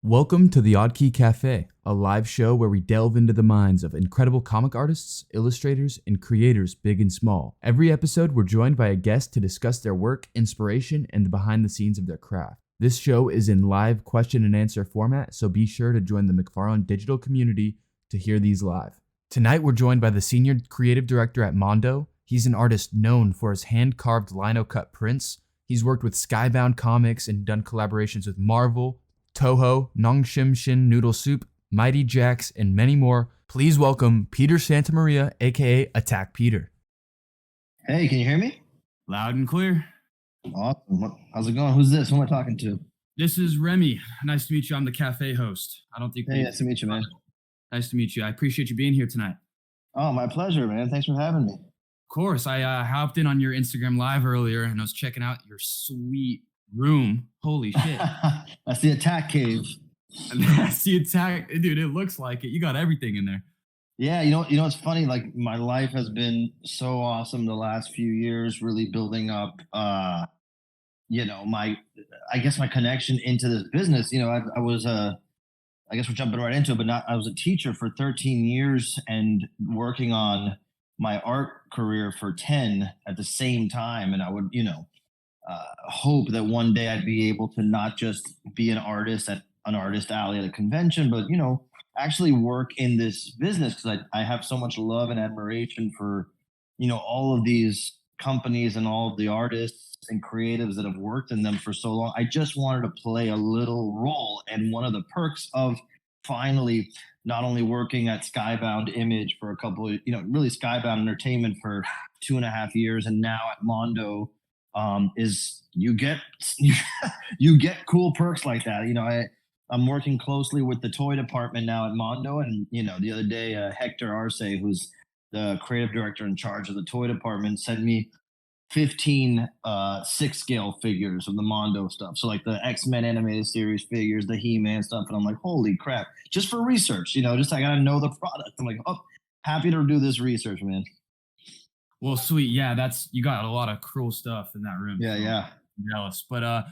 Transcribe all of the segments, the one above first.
Welcome to the OddKey Cafe, a live show where we delve into the minds of incredible comic artists, illustrators, and creators big and small. Every episode, we're joined by a guest to discuss their work, inspiration, and the behind the scenes of their craft. This show is in live question and answer format, so be sure to join the McFarlane digital community to hear these live. Tonight, we're joined by the senior creative director at Mondo. He's an artist known for his hand-carved lino-cut prints. He's worked with Skybound Comics and done collaborations with Marvel, Toho, Nongshim Shin Noodle Soup, Mighty Jax, and many more. Please welcome Peter Santamaria, aka Attack Peter. Hey, can you hear me? Loud and clear. Awesome. How's it going? Who's this? Who am I talking to? This is Remy. Nice to meet you. I'm the cafe host. I don't think. Hey, nice to meet you, man. Nice to meet you. I appreciate you being here tonight. Oh, my pleasure, man. Thanks for having me. Of course. I hopped in on your Instagram live earlier and I was checking out your sweet room. Holy shit. That's the Attack Cave. That's the Attack. Dude, it looks like it. You got everything in there. Yeah, you know, it's funny. Like, my life has been so awesome the last few years, really building up, my connection into this business. You know, I was I guess we're jumping right into it, but I was a teacher for 13 years and working on my art career for 10 at the same time. And I would, hope that one day I'd be able to not just be an artist at an artist alley at a convention, but, actually work in this business because I have so much love and admiration for, all of these companies and all of the artists and creatives that have worked in them for so long. I just wanted to play a little role. And one of the perks of finally not only working at Skybound Image for a couple of, really Skybound Entertainment for 2.5 years and now at Mondo, is you get cool perks like that. I'm working closely with the toy department now at Mondo, and the other day Hector Arce, who's the creative director in charge of the toy department, sent me 15 6-scale figures of the Mondo stuff. So like the X-Men animated series figures, the He-Man stuff, and I'm like, holy crap! Just for research, just I gotta know the product. I'm like, oh, happy to do this research, man. Well, sweet. Yeah, you got a lot of cool stuff in that room. Yeah, so yeah. I'm jealous. But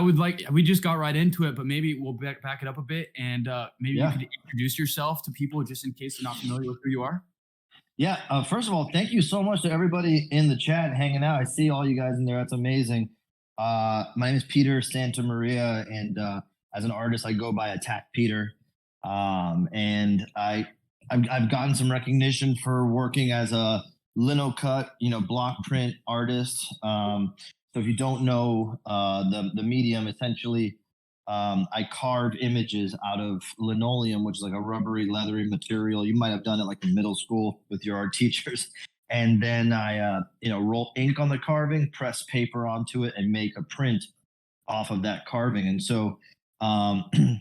we just got right into it, but maybe we'll back it up a bit and maybe you could introduce yourself to people just in case they're not familiar with who you are. Yeah. First of all, thank you so much to everybody in the chat hanging out. I see all you guys in there. That's amazing. My name is Peter Santamaria, and as an artist, I go by Attack Peter. And I've gotten some recognition for working as a lino cut, block print artist. So if you don't know the medium, essentially, I carve images out of linoleum, which is like a rubbery, leathery material. You might have done it like in middle school with your art teachers. And then I, roll ink on the carving, press paper onto it, and make a print off of that carving. And so, in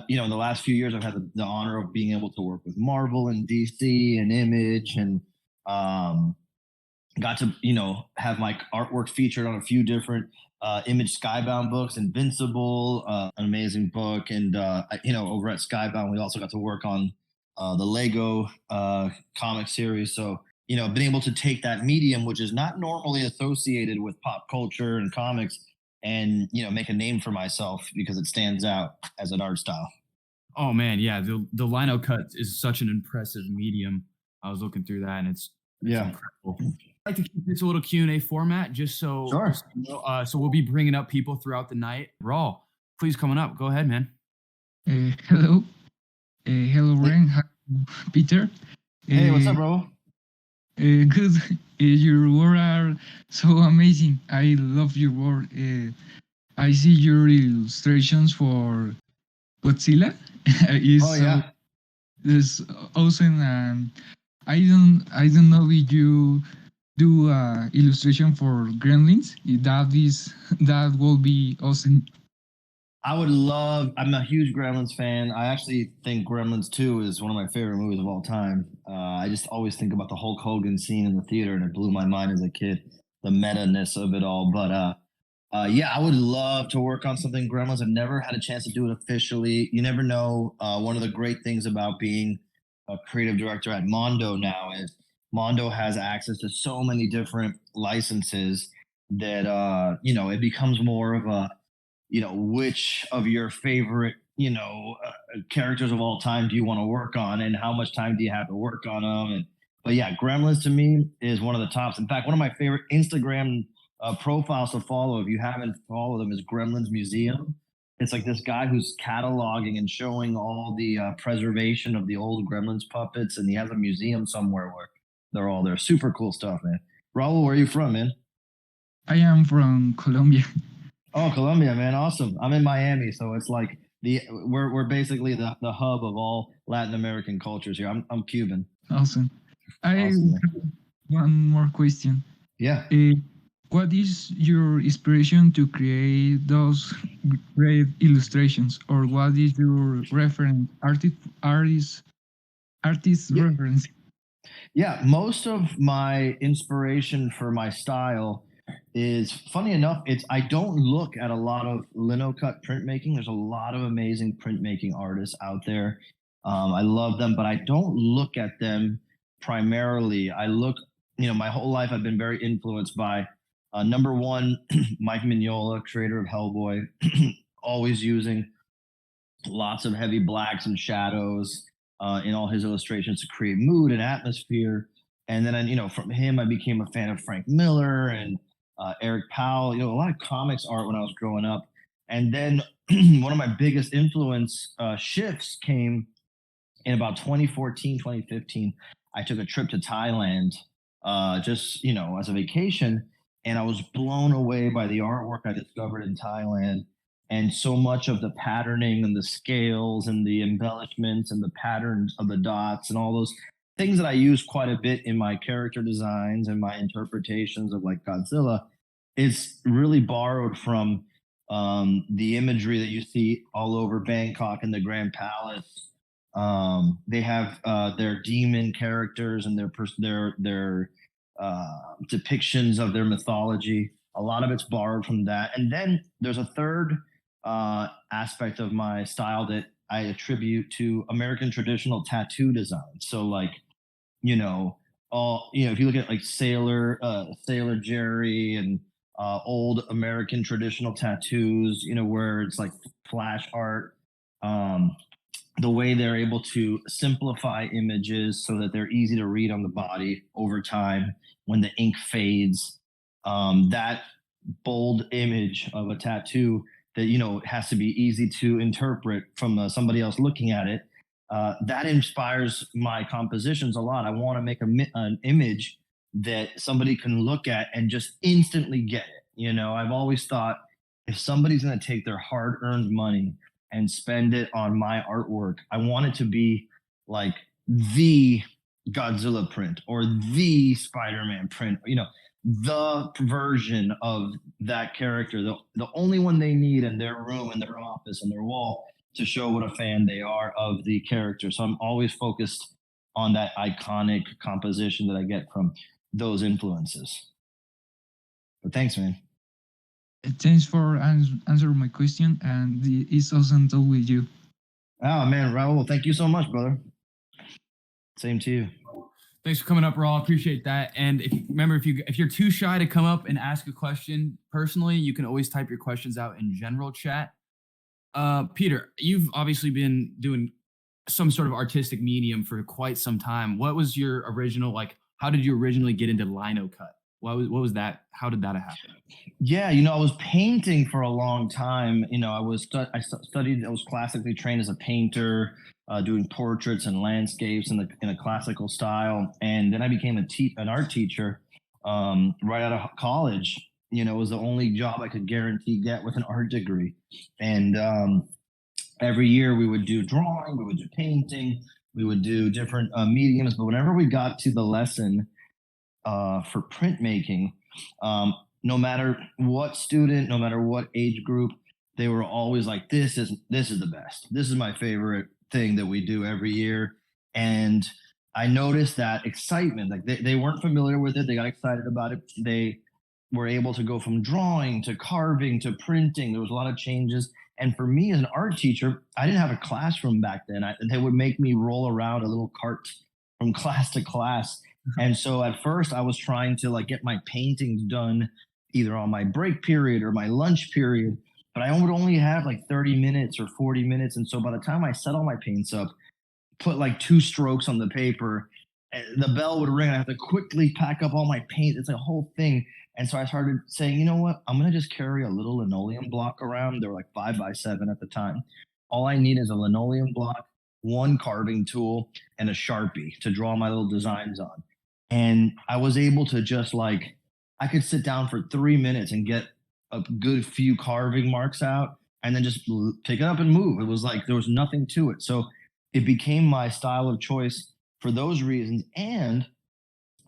the last few years, I've had the honor of being able to work with Marvel and DC and Image, and got to have my artwork featured on a few different Image Skybound books. Invincible, an amazing book, and over at Skybound we also got to work on the Lego comic series. So been able to take that medium, which is not normally associated with pop culture and comics, and make a name for myself because it stands out as an art style. Oh man, yeah, the lino cut is such an impressive medium. I was looking through that and it's incredible. I'd like to keep this a little Q&A format just so sure. So we'll be bringing up people throughout the night. Raw, please coming up. Go ahead, man. Hello. Hello, Ren. Hi, Peter. Hey, what's up, bro? Good. Your work are so amazing. I love your work. I see your illustrations for Godzilla. It's awesome. And I don't know if you do illustration for Gremlins. That will be awesome. I would love. I'm a huge Gremlins fan. I actually think Gremlins 2 is one of my favorite movies of all time. I just always think about the Hulk Hogan scene in the theater, and it blew my mind as a kid, the meta-ness of it all. But I would love to work on something Gremlins. I've never had a chance to do it officially. You never know. One of the great things about being a creative director at Mondo now is Mondo has access to so many different licenses that it becomes more of a which of your favorite characters of all time do you want to work on, and how much time do you have to work on them? But yeah, Gremlins to me is one of the tops. In fact, one of my favorite Instagram profiles to follow, if you haven't followed them, is Gremlins Museum. It's like this guy who's cataloging and showing all the preservation of the old Gremlins puppets, and he has a museum somewhere where they're all there. Super cool stuff, man. Raul, where are you from, man? I am from Colombia. Oh, Colombia, man, awesome. I'm in Miami, so it's like we're basically the hub of all Latin American cultures here. I'm Cuban. Awesome. I Awesome. have one more question. Yeah. What is your inspiration to create those great illustrations, or what is your reference artist reference? Yeah, most of my inspiration for my style is, funny enough, I don't look at a lot of linocut printmaking. There's a lot of amazing printmaking artists out there. I love them, but I don't look at them primarily. I look, my whole life I've been very influenced by number one, Mike Mignola, creator of Hellboy, always using lots of heavy blacks and shadows in all his illustrations to create mood and atmosphere. And then, from him, I became a fan of Frank Miller and Eric Powell, a lot of comics art when I was growing up. And then one of my biggest influence shifts came in about 2014, 2015. I took a trip to Thailand just, as a vacation. And I was blown away by the artwork I discovered in Thailand. And so much of the patterning and the scales and the embellishments and the patterns of the dots and all those things that I use quite a bit in my character designs and my interpretations of like Godzilla is really borrowed from the imagery that you see all over Bangkok and the Grand Palace. They have their demon characters and their depictions of their mythology. A lot of it's borrowed from that. And then there's a third aspect of my style that I attribute to American traditional tattoo design. So like, if you look at like Sailor Jerry and old American traditional tattoos, where it's like flash art, the way they're able to simplify images so that they're easy to read on the body over time when the ink fades. That bold image of a tattoo that, has to be easy to interpret from somebody else looking at it. That inspires my compositions a lot. I want to make an image that somebody can look at and just instantly get it. I've always thought if somebody's going to take their hard-earned money and spend it on my artwork, I want it to be like the Godzilla print or the Spider-Man print, the version of that character, the only one they need in their room, in their office, on their wall to show what a fan they are of the character. So I'm always focused on that iconic composition that I get from those influences. But thanks, man. Thanks for answering my question, and it's awesome to talk with you. Oh man, Raul, thank you so much, brother. Same to you. Thanks for coming up, Raul. Appreciate that. And if you're too shy to come up and ask a question personally, you can always type your questions out in general chat. Peter, you've obviously been doing some sort of artistic medium for quite some time. What was your original, how did you originally get into lino cut? What was that? How did that happen? Yeah, I was painting for a long time. I studied. I was classically trained as a painter, doing portraits and landscapes in a classical style. And then I became an art teacher right out of college. It was the only job I could guarantee get with an art degree. And every year we would do drawing, we would do painting, we would do different mediums. But whenever we got to the lesson for printmaking, no matter what student, no matter what age group, they were always like, this is the best. This is my favorite thing that we do every year. And I noticed that excitement, like they weren't familiar with it. They got excited about it. They were able to go from drawing to carving to printing. There was a lot of changes. And for me as an art teacher, I didn't have a classroom back then. They would make me roll around a little cart from class to class. And so at first I was trying to get my paintings done either on my break period or my lunch period. but I would only have like 30 minutes or 40 minutes. And so by the time I set all my paints up, put like 2 strokes on the paper, the bell would ring. I have to quickly pack up all my paint. It's a whole thing. And so I started saying, you know what? I'm going to just carry a little linoleum block around. They were like 5x7 at the time. All I need is a linoleum block, one carving tool, and a Sharpie to draw my little designs on. And I was able to just like, I could sit down for 3 minutes and get a good few carving marks out and then just pick it up and move. It was like there was nothing to it. So it became my style of choice for those reasons. And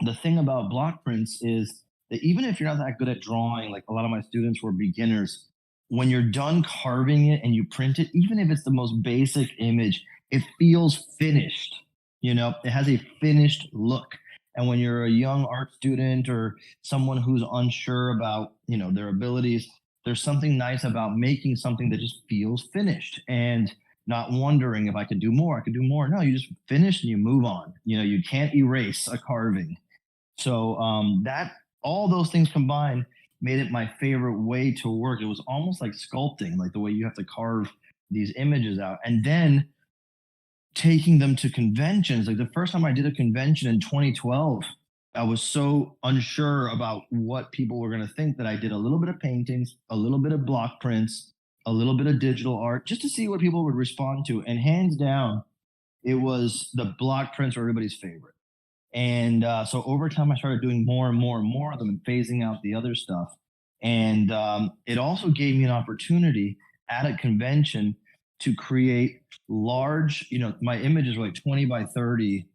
the thing about block prints is that even if you're not that good at drawing, like a lot of my students were beginners, when you're done carving it and you print it, even if it's the most basic image, it feels finished. You know, it has a finished look. And when you're a young art student or someone who's unsure about, you know, their abilities, there's something nice about making something that just feels finished and not wondering if I could do more. I could do more. No, you just finish and you move on. You know, you can't erase a carving. So that all those things combined made it my favorite way to work. It was almost like sculpting, like the way you have to carve these images out. And then taking them to conventions. Like the first time I did a convention in 2012, I was so unsure about what people were going to think that I did a little bit of paintings, a little bit of block prints, a little bit of digital art, just to see what people would respond to. And hands down, it was the block prints were everybody's favorite. And so over time, I started doing more and more and more of them and phasing out the other stuff. And it also gave me an opportunity at a convention to create large, you know, my images were like 20 by 30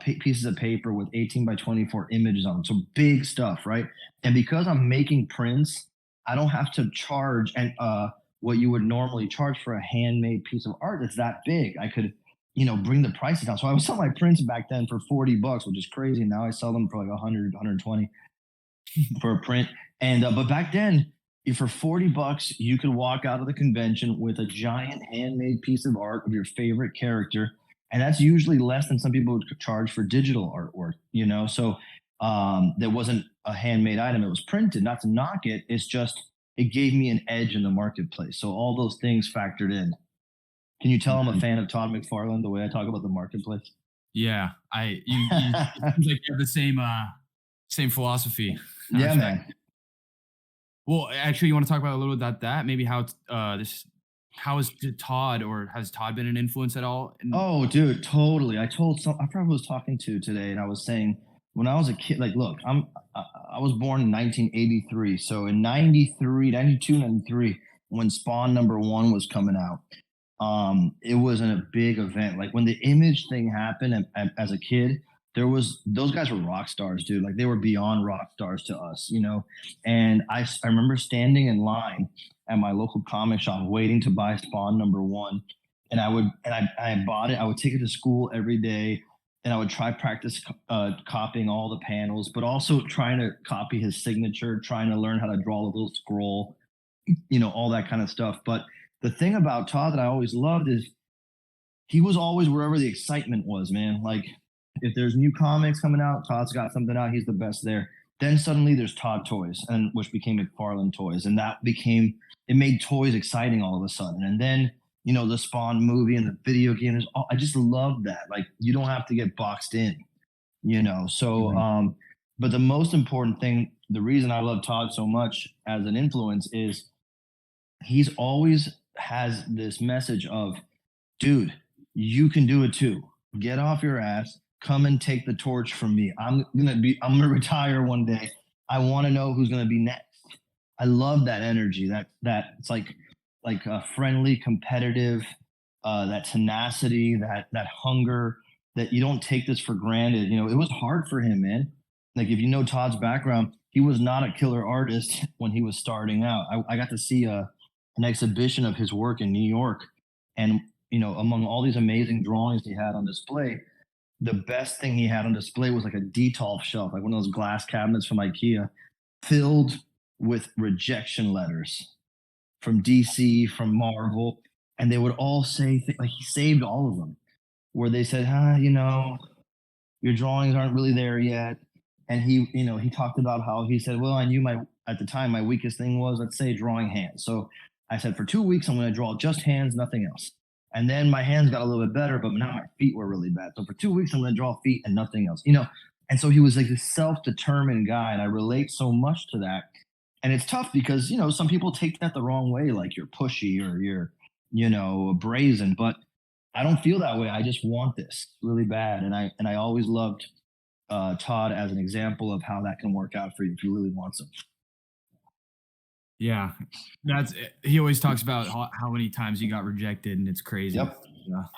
pieces of paper with 18 by 24 images on them. So big stuff, right? And because I'm making prints, I don't have to charge and what you would normally charge for a handmade piece of art that's that big. I could, you know, bring the prices down. So I was selling my prints back then for $40, which is crazy. Now I sell them for like 100, 120 for a print. And but back then, for $40, you could walk out of the convention with a giant handmade piece of art of your favorite character. And that's usually less than some people would charge for digital artwork, you know? So there wasn't a handmade item. It was printed, not to knock it. It's just, it gave me an edge in the marketplace. So all those things factored in. Can you tell I'm a fan of Todd McFarlane, the way I talk about the marketplace? Yeah, you it seems like you have the same philosophy. Yeah, man. Well, actually, you want to talk about a little about that? Maybe how how is Todd, or has Todd been an influence at all? Oh, dude, totally. I probably was talking to today, and I was saying when I was a kid, like, look, I was born in 1983. So in 93, 92, 93, when Spawn #1 was coming out, it wasn't a big event. Like when the image thing happened as a kid, those guys were rock stars, dude. Like they were beyond rock stars to us, you know. And I remember standing in line at my local comic shop waiting to buy Spawn #1, and I bought it. I would take it to school every day, and I would try practice copying all the panels, but also trying to copy his signature, trying to learn how to draw a little scroll, you know, all that kind of stuff. But the thing about Todd that I always loved is he was always wherever the excitement was, man. Like if there's new comics coming out, Todd's got something out, he's the best there. Then suddenly there's Todd Toys, and which became McFarlane Toys, and it made toys exciting all of a sudden. And then, you know, the Spawn movie and the video game I just love that. Like you don't have to get boxed in, you know. So but the most important thing, the reason I love Todd so much as an influence is he's always has this message of, dude, you can do it too. Get off your ass, come and take the torch from me. I'm gonna retire one day. I want to know who's gonna be next. I love that energy. That it's like a friendly, competitive, that tenacity, that hunger, that you don't take this for granted. You know, it was hard for him, man. Like if you know Todd's background, he was not a killer artist when he was starting out. I got to see an exhibition of his work in New York, and you know, among all these amazing drawings he had on display, the best thing he had on display was like a Detolf shelf, like one of those glass cabinets from IKEA, filled with rejection letters from DC, from Marvel, and they would all say like he saved all of them, where they said, you know, your drawings aren't really there yet. And he, you know, he talked about how he said, well, I knew at the time my weakest thing was, let's say, drawing hands. So I said, for 2 weeks, I'm going to draw just hands, nothing else. And then my hands got a little bit better, but now my feet were really bad. So for 2 weeks, I'm going to draw feet and nothing else, And so he was like this self-determined guy. And I relate so much to that. And it's tough because, some people take that the wrong way, like you're pushy or you're, brazen, but I don't feel that way. I just want this really bad. And I always loved Todd as an example of how that can work out for you if you really want something. Yeah, he always talks about how many times he got rejected, and it's crazy. Yep,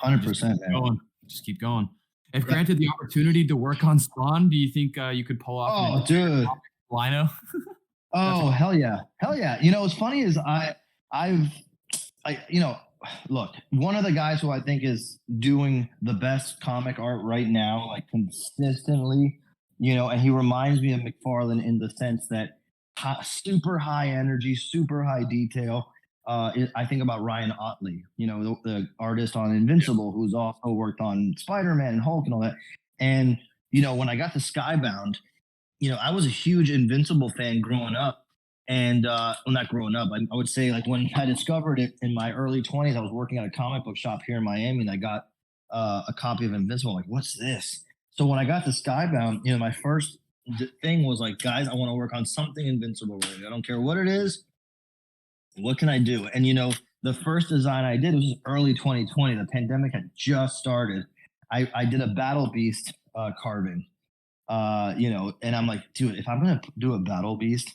100%. Just keep going. If granted the opportunity to work on Spawn, do you think you could pull off? Oh, dude, Lino. Oh, hell yeah. What's funny is look, one of the guys who I think is doing the best comic art right now, like consistently, and he reminds me of McFarlane in the sense that super high energy, super high detail. I think about Ryan Otley, the artist on Invincible, who's also worked on Spider-Man and Hulk and all that. And, when I got to Skybound, I was a huge Invincible fan growing up. And not growing up, I would say like when I discovered it in my early 20s, I was working at a comic book shop here in Miami, and I got a copy of Invincible. I'm like, what's this? So when I got to Skybound, my first thing was like, guys, I want to work on something Invincible related. I don't care what it is. What can I do? And the first design I did was early 2020. The pandemic had just started. I did a Battle Beast carving. And I'm like, dude, if I'm gonna do a Battle Beast,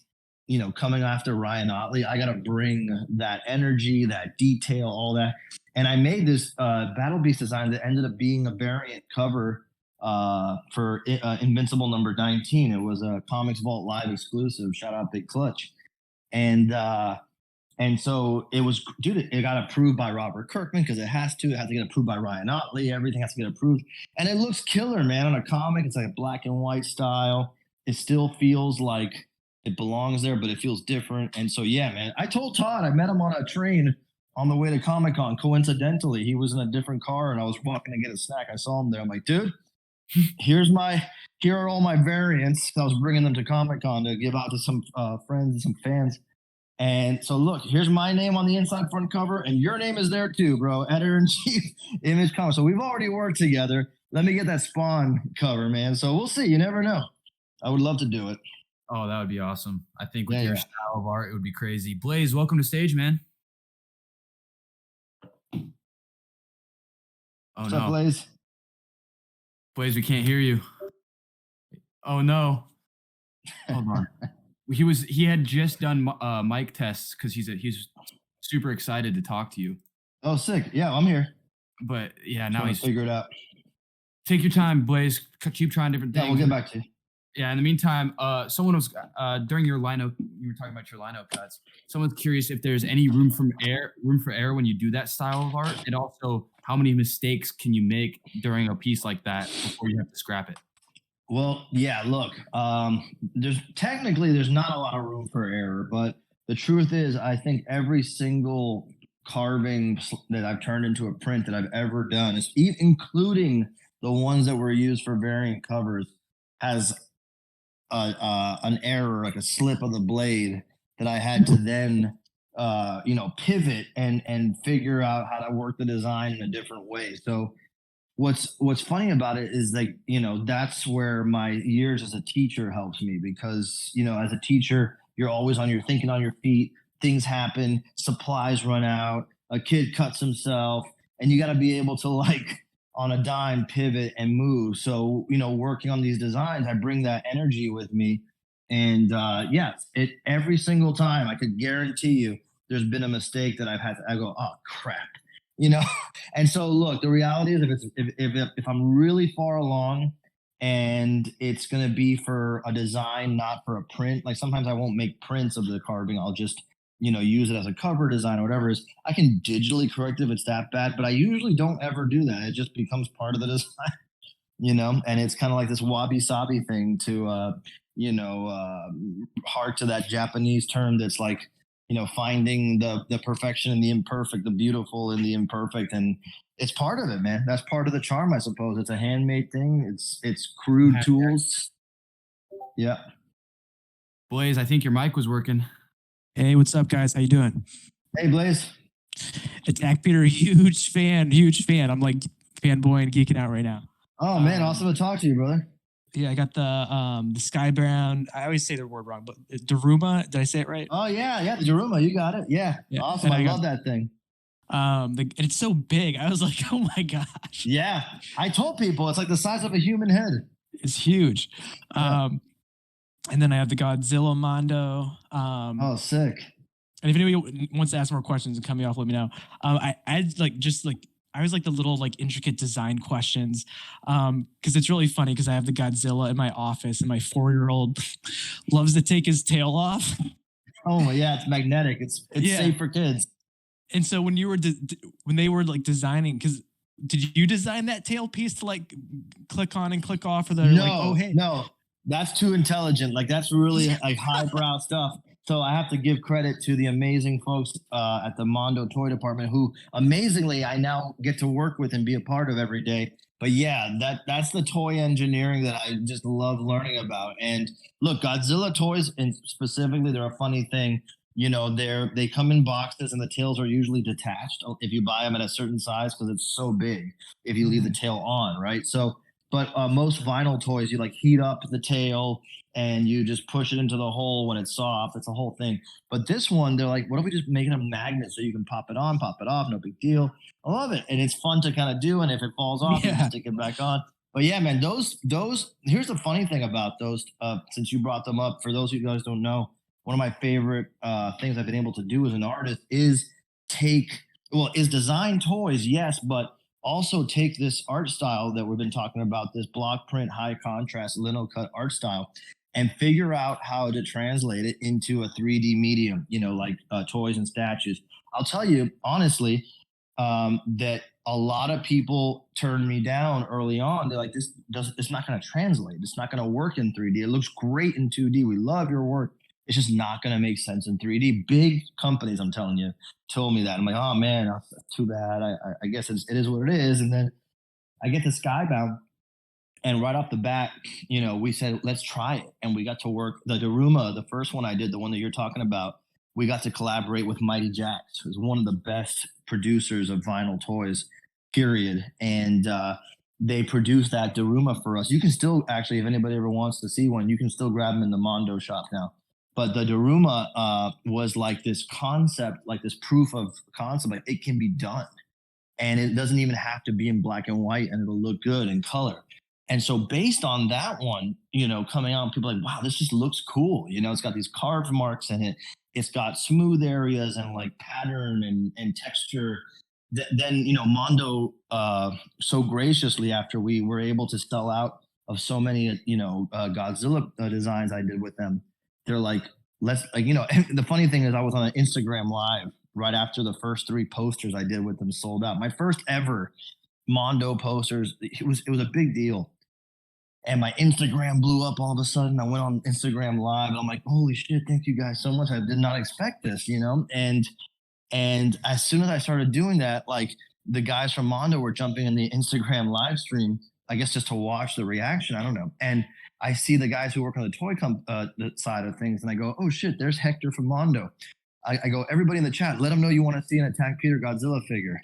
coming after Ryan Otley, I gotta bring that energy, that detail, all that. And I made this Battle Beast design that ended up being a variant cover for Invincible number 19. It was a Comics Vault Live exclusive. Shout out Big Clutch. And so it was, dude, it got approved by Robert Kirkman because it has to. It has to get approved by Ryan Otley. Everything has to get approved. And it looks killer, man, on a comic. It's like a black and white style. It still feels like it belongs there, but it feels different. And so, yeah, man, I told Todd, I met him on a train on the way to Comic-Con. Coincidentally, he was in a different car and I was walking to get a snack. I saw him there. I'm like, dude, here are all my variants. I was bringing them to Comic-Con to give out to some friends and some fans. And so, look, here's my name on the inside front cover, and your name is there too, bro. Editor-in-Chief, Image Comics. So we've already worked together. Let me get that Spawn cover, man. So we'll see. You never know. I would love to do it. Oh, that would be awesome. I think with your style of art, it would be crazy. Blaze, welcome to stage, man. Oh, What's up, Blaze? Blaze, we can't hear you. Oh, no. Hold on. He had just done mic tests because he's super excited to talk to you. Oh, sick. Yeah, I'm here. But yeah, now he's figure it out. Take your time, Blaze. Keep trying different things. Yeah, we'll get back to you. Yeah, in the meantime, someone was during your lino, you were talking about your lino cuts. Someone's curious if there's any room for error when you do that style of art, and also how many mistakes can you make during a piece like that before you have to scrap it? Well, yeah, look, there's not a lot of room for error, but the truth is, I think every single carving that I've turned into a print that I've ever done, including the ones that were used for variant covers, has an error, like a slip of the blade that I had to then, pivot and figure out how to work the design in a different way. So what's funny about it is like, that's where my years as a teacher helps me because, as a teacher, you're always thinking on your feet, things happen, supplies run out, a kid cuts himself, and you got to be able to like on a dime pivot and move. So, working on these designs, I bring that energy with me. And every single time I could guarantee you there's been a mistake that I go, oh crap. And so look, the reality is if I'm really far along and it's going to be for a design, not for a print, like sometimes I won't make prints of the carving. I'll just, use it as a cover design or whatever it is. I can digitally correct if it's that bad, but I usually don't ever do that. It just becomes part of the design, and it's kind of like this wabi-sabi thing to, heart to that Japanese term that's like, finding the perfection and the imperfect, the beautiful and the imperfect. And it's part of it, man. That's part of the charm, I suppose. It's a handmade thing. It's crude tools. Yeah. Blaze, I think your mic was working. Hey, what's up, guys? How you doing? Hey, Blaze. Attack Peter, huge fan. I'm like fanboy and geeking out right now. Oh man, awesome to talk to you, brother. Yeah, I got the Skybound. I always say the word wrong, but Daruma. Did I say it right? Oh yeah, the Daruma, you got it. Yeah. Awesome. I love that thing. And it's so big. I was like, oh my gosh. Yeah, I told people it's like the size of a human head. It's huge. Yeah. And then I have the Godzilla Mondo. Oh, sick. And if anybody wants to ask more questions and cut me off, let me know. I was like the little like intricate design questions because it's really funny because I have the Godzilla in my office and my 4-year-old loves to take his tail off. Oh yeah, it's magnetic. It's safe for kids. And so when you were when they were like designing, because did you design that tail piece to like click on and click off, or no, that's too intelligent. Like that's really like highbrow stuff. So I have to give credit to the amazing folks at the Mondo Toy Department who amazingly I now get to work with and be a part of every day. But yeah, that's the toy engineering that I just love learning about. And look, Godzilla toys, and specifically, they're a funny thing. You know, they come in boxes and the tails are usually detached if you buy them at a certain size because it's so big if you leave the tail on, right? So, but most vinyl toys, you like heat up the tail and you just push it into the hole when it's soft. It's a whole thing. But this one, they're like, what if we just make it a magnet so you can pop it on, pop it off, no big deal. I love it. And it's fun to kind of do. And if it falls off, you can stick it back on. But yeah, man, those, here's the funny thing about those, since you brought them up, for those of you guys don't know, one of my favorite things I've been able to do as an artist is design toys, yes, but also take this art style that we've been talking about, this block print, high contrast, lino cut art style, and figure out how to translate it into a 3D medium, you know, like toys and statues. I'll tell you, honestly, that a lot of people turned me down early on. They're like, it's not going to translate. It's not going to work in 3D. It looks great in 2D. We love your work. It's just not going to make sense in 3D. Big companies, I'm telling you, told me that. I'm like, oh man, too bad. I guess it is what it is. And then I get to Skybound, and right off the bat, you know, we said, let's try it. And we got to work the Daruma, the first one I did, the one that you're talking about. We got to collaborate with Mighty Jax, who's one of the best producers of vinyl toys, period. And they produced that Daruma for us. You can still actually, if anybody ever wants to see one, you can still grab them in the Mondo shop now. But the Daruma was like this concept, like this proof of concept, like it can be done. And it doesn't even have to be in black and white, and it'll look good in color. And so based on that one, you know, coming out, people are like, wow, this just looks cool. You know, it's got these carved marks in it. It's got smooth areas and like pattern and texture. Then, you know, Mondo so graciously, after we were able to sell out of so many, you know, Godzilla designs I did with them, they're like, let's, like, you know, and the funny thing is I was on an Instagram live right after the first 3 posters I did with them sold out. My first ever Mondo posters, it was a big deal. And my Instagram blew up all of a sudden. I went on Instagram live and I'm like, holy shit, thank you guys so much. I did not expect this, you know? And as soon as I started doing that, like the guys from Mondo were jumping in the Instagram live stream, I guess just to watch the reaction. I don't know. And I see the guys who work on the toy side of things, and I go, oh shit, there's Hector from Mondo. I go, everybody in the chat, let them know you want to see an Attack Peter Godzilla figure.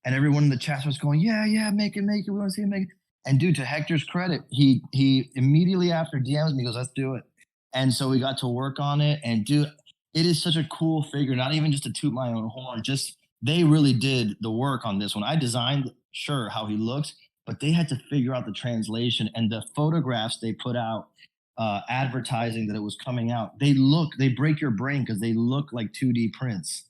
And everyone in the chat was going, yeah, make it. We want to see him make it. And dude, to Hector's credit, he immediately after DMs me, he goes, let's do it. And so we got to work on it. And dude, it is such a cool figure, not even just to toot my own horn, just they really did the work on this one. I designed, sure, how he looks, but they had to figure out the translation, and the photographs they put out advertising that it was coming out. They break your brain because they look like 2D prints,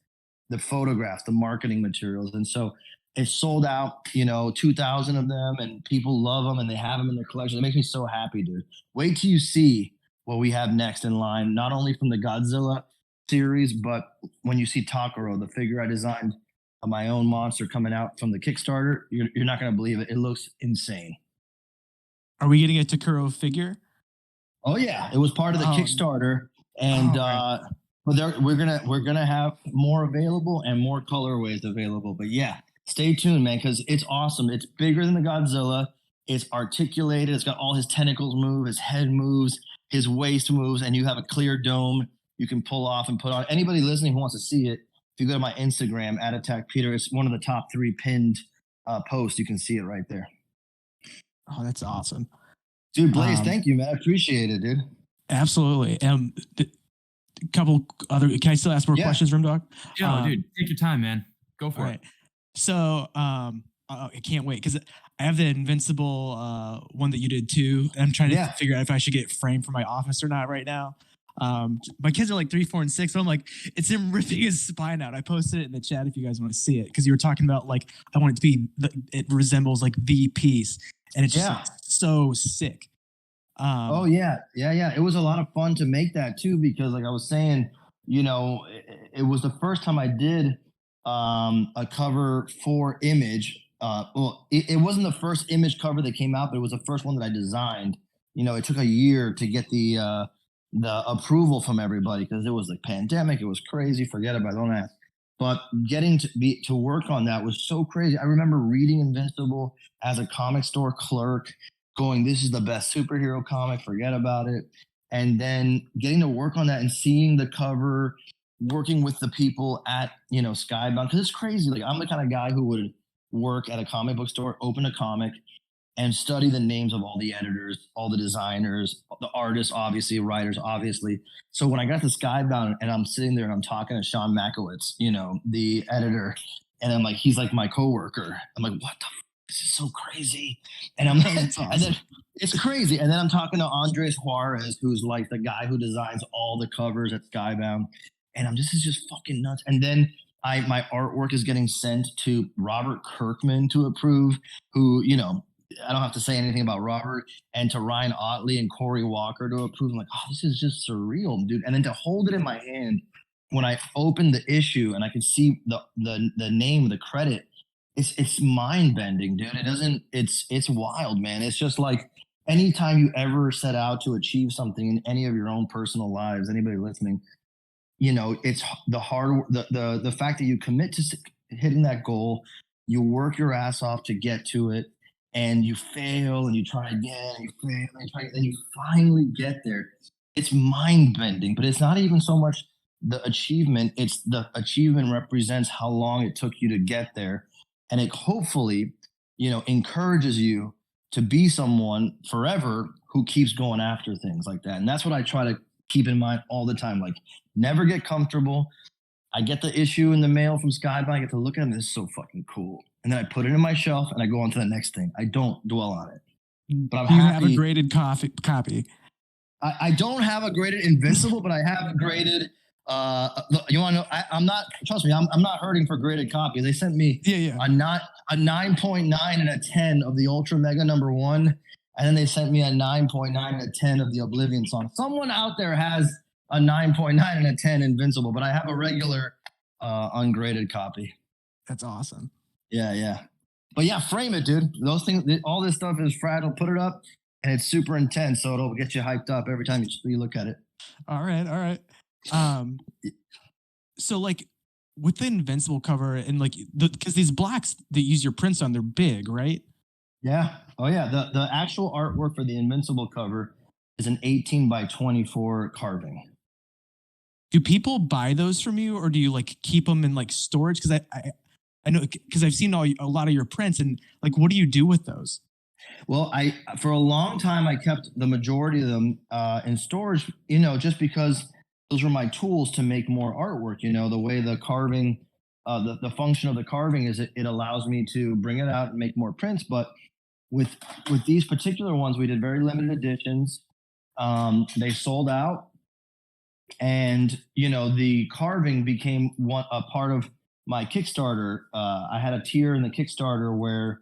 the photographs, the marketing materials. And so it sold out, you know, 2,000 of them, and people love them and they have them in their collection. It makes me so happy, dude. Wait till you see what we have next in line, not only from the Godzilla series, but when you see Takaro, the figure I designed of my own monster coming out from the Kickstarter, you're not going to believe it. It looks insane. Are we getting a Takaro figure? Oh yeah, it was part of the Kickstarter, and but we're gonna have more available and more colorways available. But yeah, stay tuned, man, because it's awesome. It's bigger than the Godzilla. It's articulated. It's got all his tentacles move, his head moves, his waist moves, and you have a clear dome you can pull off and put on. Anybody listening who wants to see it, you go to my Instagram at Attack Peter, it's one of the top 3 pinned posts. You can see it right there. Oh, that's awesome. Dude, Blaze, thank you, man. I appreciate it, dude. Absolutely. Couple other. Can I still ask more questions, Rim Dog? Yeah, dude, take your time, man. Go for it. So, I can't wait because I have the Invincible one that you did too. And I'm trying to figure out if I should get it framed for my office or not right now. My kids are like 3, 4, and 6. But I'm like, it's him ripping his spine out. I posted it in the chat if you guys want to see it because you were talking about like I want it to be. It resembles like the piece, and it's just like, so sick. Oh yeah. It was a lot of fun to make that too, because like I was saying, you know, it was the first time I did a cover for Image. Well, it wasn't the first Image cover that came out, but it was the first one that I designed. You know, it took a year to get the approval from everybody because it was like pandemic. It was crazy. Forget about it. Don't ask. But getting to work on that was so crazy. I remember reading Invincible as a comic store clerk, going, this is the best superhero comic, forget about it. And then getting to work on that and seeing the cover, working with the people at, you know, Skybound, because it's crazy. Like I'm the kind of guy who would work at a comic book store, open a comic, and study the names of all the editors, all the designers, the artists, obviously, writers, obviously. So when I got to Skybound and I'm sitting there and I'm talking to Sean Makowitz, you know, the editor, and I'm like, he's like my coworker. I'm like, what the this is so crazy. And I'm awesome. And then it's crazy. And then I'm talking to Andres Juarez, who's like the guy who designs all the covers at Skybound. And this is just fucking nuts. And then my artwork is getting sent to Robert Kirkman to approve, who, you know, I don't have to say anything about Robert, and to Ryan Otley and Corey Walker to approve. I'm like, oh, this is just surreal, dude. And then to hold it in my hand when I opened the issue and I could see the name, the credit, it's mind bending, dude. It's wild, man. It's just like anytime you ever set out to achieve something in any of your own personal lives, anybody listening, you know, it's the fact that you commit to hitting that goal, you work your ass off to get to it, and you fail and you try again and you fail and you try again, and you finally get there. It's mind bending, but it's not even so much the achievement. It's the achievement represents how long it took you to get there. And it hopefully, you know, encourages you to be someone forever who keeps going after things like that. And that's what I try to keep in mind all the time. Like, never get comfortable. I get the issue in the mail from Skybound. I get to look at it. This is so fucking cool. And then I put it in my shelf and I go on to the next thing. I don't dwell on it. But I'm happy. Have a graded copy. I don't have a graded Invincible, but I have a graded. You want to know? I'm not. Trust me, I'm not hurting for graded copy. They sent me a 9.9 and a 10 of the Ultra Mega #1, and then they sent me a 9.9 and a 10 of the Oblivion song. Someone out there has a 9.9 and a 10 Invincible, but I have a regular ungraded copy. That's awesome. Yeah. But yeah, frame it, dude. Those things, all this stuff is fragile. Put it up, and it's super intense, so it'll get you hyped up every time you look at it. All right. So like with the Invincible cover and like because these blacks that use your prints on, they're big, right? Yeah. Oh yeah. The actual artwork for the Invincible cover is an 18 by 24 carving. Do people buy those from you, or do you like keep them in like storage? Because I know, because I've seen a lot of your prints, and like, what do you do with those? Well, for a long time I kept the majority of them in storage, you know, just because those were my tools to make more artwork. You know, the way the carving, the function of the carving is it allows me to bring it out and make more prints. But with these particular ones, we did very limited editions. They sold out, and you know, the carving became a part of my Kickstarter. I had a tier in the Kickstarter where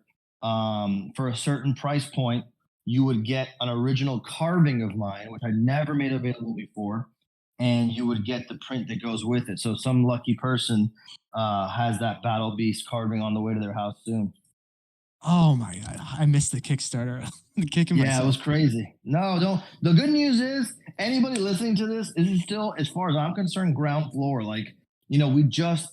for a certain price point, you would get an original carving of mine, which I never made available before, and you would get the print that goes with it. So some lucky person has that Battle Beast carving on the way to their house soon. Oh my God, I missed the Kickstarter. Kicking myself. It was crazy. No, don't. The good news is anybody listening to this is still, as far as I'm concerned, ground floor. Like, you know, we just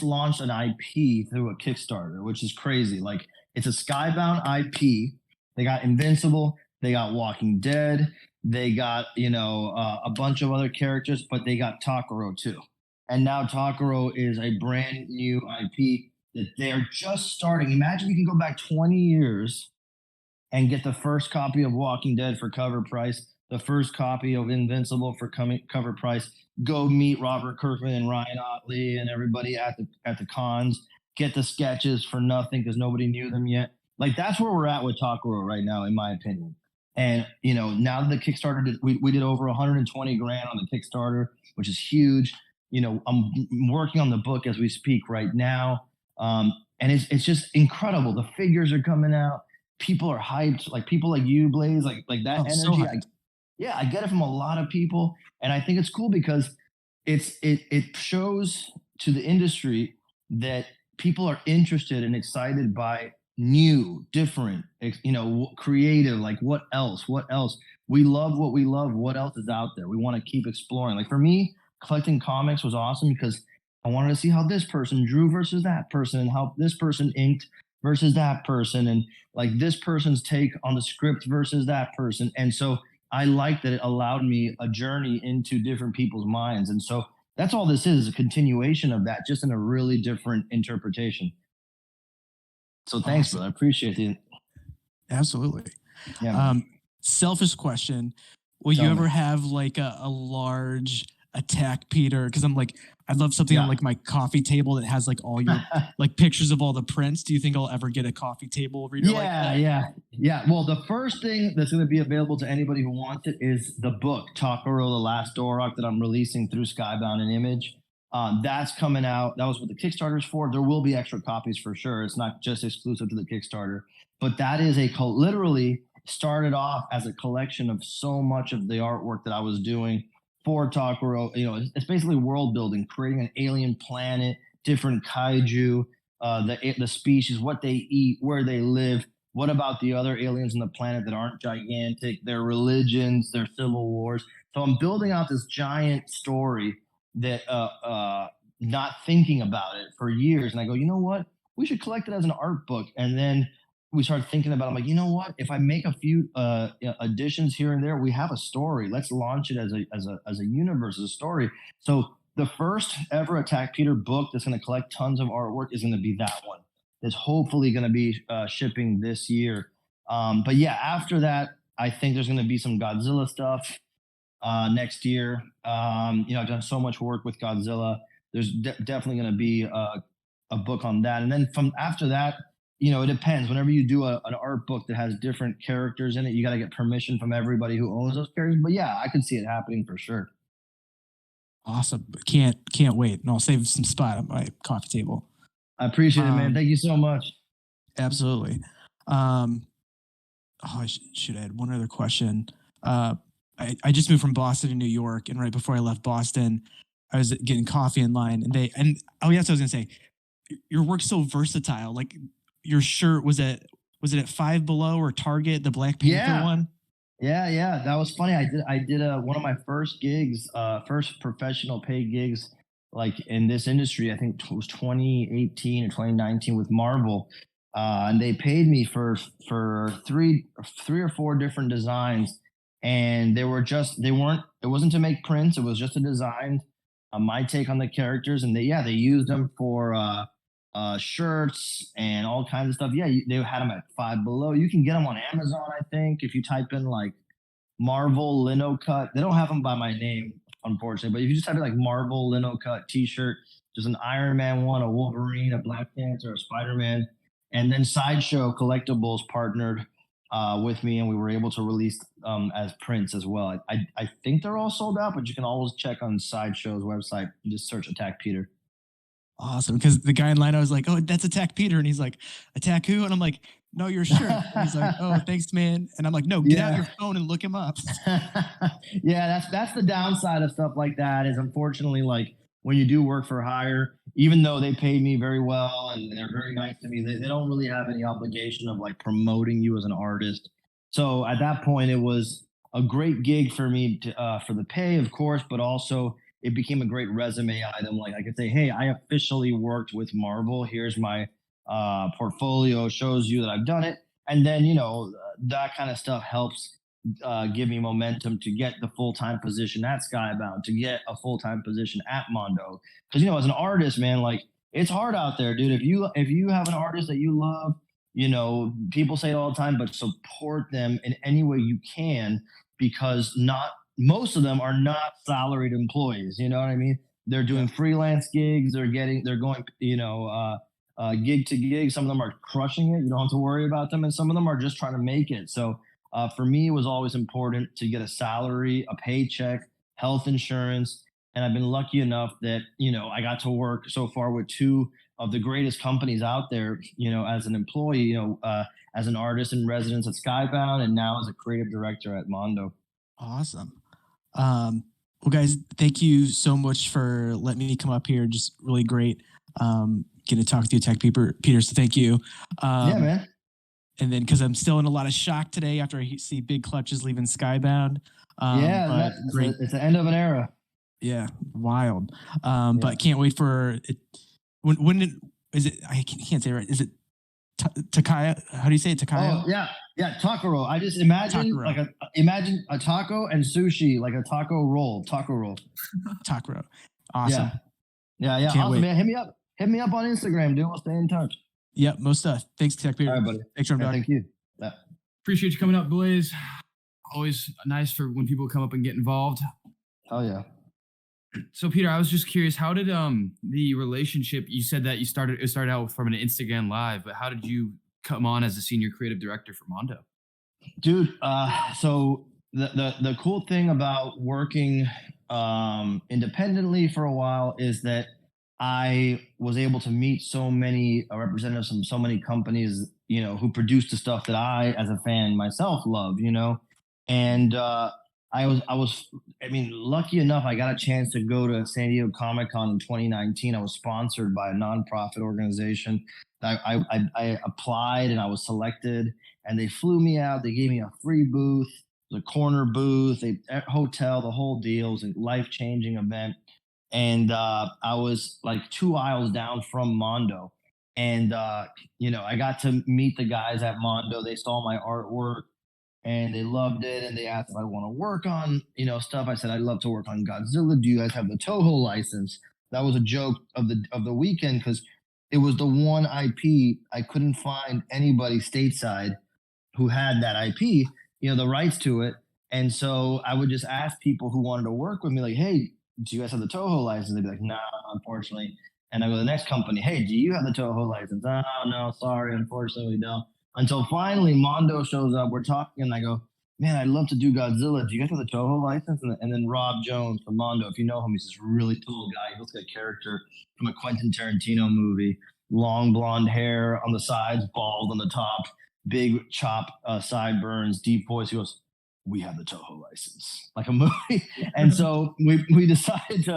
launched an IP through a Kickstarter, which is crazy. Like, it's a Skybound IP. They got Invincible. They got Walking Dead. They got, you know, a bunch of other characters, but they got Takaro too. And now Takaro is a brand new IP that they're just starting. Imagine you can go back 20 years and get the first copy of Walking Dead for cover price, the first copy of Invincible for cover price. Go meet Robert Kirkman and Ryan Otley and everybody at the cons. Get the sketches for nothing because nobody knew them yet. Like that's where we're at with Takaro right now, in my opinion. And now that the Kickstarter we did over 120 grand on the Kickstarter, which is huge. I'm working on the book as we speak right now, and it's just incredible. The figures are coming out. People are hyped. Like people like you, Blaze, like that energy. So I get it from a lot of people, and I think it's cool because it shows to the industry that people are interested and excited by new, different, creative. Like what else? We love what we love. What else is out there? We want to keep exploring. Like for me, collecting comics was awesome because I wanted to see how this person drew versus that person, and how this person inked versus that person, and like this person's take on the script versus that person. And so I like that it allowed me a journey into different people's minds. And so that's all this is a continuation of that, just in a really different interpretation. So thanks, Awesome. brother. I appreciate it. Absolutely. Yeah. Selfish question. Will Tell you me. ever have like a large Attack Peter? Because I'd love something on like my coffee table that has like all your like pictures of all the prints. Do you think I'll ever get a coffee table reader like that? Yeah. Well, the first thing that's going to be available to anybody who wants it is the book, Takaro, The Last Dorok, that I'm releasing through Skybound and Image. That's coming out. That was what the Kickstarter's for. There will be extra copies for sure. It's not just exclusive to the Kickstarter, but that is literally started off as a collection of so much of the artwork that I was doing for Takaro. It's basically world building, creating an alien planet, different kaiju, the species, what they eat, where they live. What about the other aliens on the planet that aren't gigantic? Their religions, their civil wars. So I'm building out this giant story that not thinking about it for years. And I go, you know what? We should collect it as an art book. And then we started thinking about it. I'm like, you know what? If I make a few additions here and there, we have a story. Let's launch it as a universe, as a story. So the first ever Attack Peter book that's going to collect tons of artwork is going to be that one. That's hopefully going to be shipping this year. But yeah, after that, I think there's going to be some Godzilla stuff next year. I've done so much work with Godzilla. There's definitely going to be a book on that. And then from after that, it depends. Whenever you do an art book that has different characters in it, you got to get permission from everybody who owns those characters. But yeah, I can see it happening for sure. Awesome. Can't wait. And I'll save some spot on my coffee table. I appreciate it, man. Thank you so much. Absolutely. I should add one other question. I just moved from Boston to New York, and right before I left Boston, I was getting coffee in line, and yes, I was gonna say, your work's so versatile. Like your shirt was it at Five Below or Target, the Black Panther one? Yeah. That was funny. I did one of my first gigs, first professional paid gigs, like in this industry. I think it was 2018 or 2019 with Marvel, and they paid me for three or four different designs, and it wasn't to make prints. It was just a design, my take on the characters, and they used them for shirts and all kinds of stuff. Yeah, they had them at Five Below. You can get them on Amazon, I think, if you type in like Marvel lino cut. They don't have them by my name, unfortunately, but if you just type in like Marvel lino cut t-shirt, there's an Iron Man one, a Wolverine, a Black Panther, a Spider-Man, and then Sideshow Collectibles partnered with me, and we were able to release as prints as well. I think they're all sold out, but you can always check on Sideshow's website. You just search Attack Peter. Awesome. Because the guy in line, I was like, oh, that's Attack Peter. And he's like, Attack who? And I'm like, no, your shirt. And he's like, oh, thanks, man. And I'm like, no, get out your phone and look him up. Yeah, that's the downside of stuff like that, is unfortunately, like when you do work for hire, even though they paid me very well and they're very nice to me, they don't really have any obligation of like promoting you as an artist. So at that point, it was a great gig for me for the pay, of course, but also it became a great resume item. Like I could say, hey, I officially worked with Marvel. Here's my portfolio, shows you that I've done it. And then, that kind of stuff helps give me momentum to get the full-time position at Skybound, to get a full-time position at Mondo. Because, you know, as an artist, man, like, it's hard out there, dude. If you have an artist that you love, you know, people say it all the time, but support them in any way you can, because not most of them are not salaried employees. You know what I mean? They're doing freelance gigs. They're going, you know, gig to gig. Some of them are crushing it. You don't have to worry about them, and some of them are just trying to make it. So for me, it was always important to get a salary, a paycheck, health insurance. And I've been lucky enough that, you know, I got to work so far with two of the greatest companies out there, you know, as an employee, you know, as an artist in residence at Skybound, and now as a creative director at Mondo. Awesome. Well, guys, thank you so much for letting me come up here. Just really great getting to talk to you, Tech Peter. So thank you. Yeah, man. And then, because I'm still in a lot of shock today after I see Big Clutches leaving Skybound. Yeah, it's the end of an era. Yeah, wild. But can't wait for it. When is it? I can't say it right. Is it Takaya? How do you say it? Takaya? Oh, yeah, Takaro. I just imagine Takaro. imagine a taco and sushi, like a taco roll. Takaro. Awesome. Yeah. Can't Awesome, wait. man. Hit me up on Instagram, dude. We'll stay in touch. Yep, most stuff. Thanks, Tech Peter. All right, buddy. Thanks, Dog. Thank you. Yeah. Appreciate you coming up, boys. Always nice for when people come up and get involved. Oh yeah. So Peter, I was just curious, how did the relationship, you said that it started out from an Instagram live, but how did you come on as a senior creative director for Mondo? Dude, so the cool thing about working independently for a while is that I was able to meet so many representatives from so many companies, you know, who produce the stuff that I, as a fan myself, love, you know. And I was lucky enough, I got a chance to go to San Diego Comic-Con in 2019. I was sponsored by a nonprofit organization. I applied and I was selected, and they flew me out. They gave me a free booth, the corner booth, a hotel, the whole deal. It was a life-changing event. And I was like 2 aisles down from Mondo. And, you know, I got to meet the guys at Mondo. They saw my artwork and they loved it. And they asked if I want to work on, you know, stuff. I said, I'd love to work on Godzilla. Do you guys have the Toho license? That was a joke of the weekend, because it was the one IP I couldn't find anybody stateside who had that IP, you know, the rights to it. And so I would just ask people who wanted to work with me, like, hey, do you guys have the Toho license? They'd be like, no, unfortunately. And I go to the next company, hey, do you have the Toho license? Oh, no, sorry, unfortunately, we don't. Until finally Mondo shows up, we're talking, and I go, man, I'd love to do Godzilla. Do you guys have the Toho license? And then Rob Jones from Mondo, if you know him, he's this really tall guy. He looks like a character from a Quentin Tarantino movie. Long blonde hair on the sides, bald on the top, big chop sideburns, deep voice. He goes, we have the Toho license, like a movie. And so we decided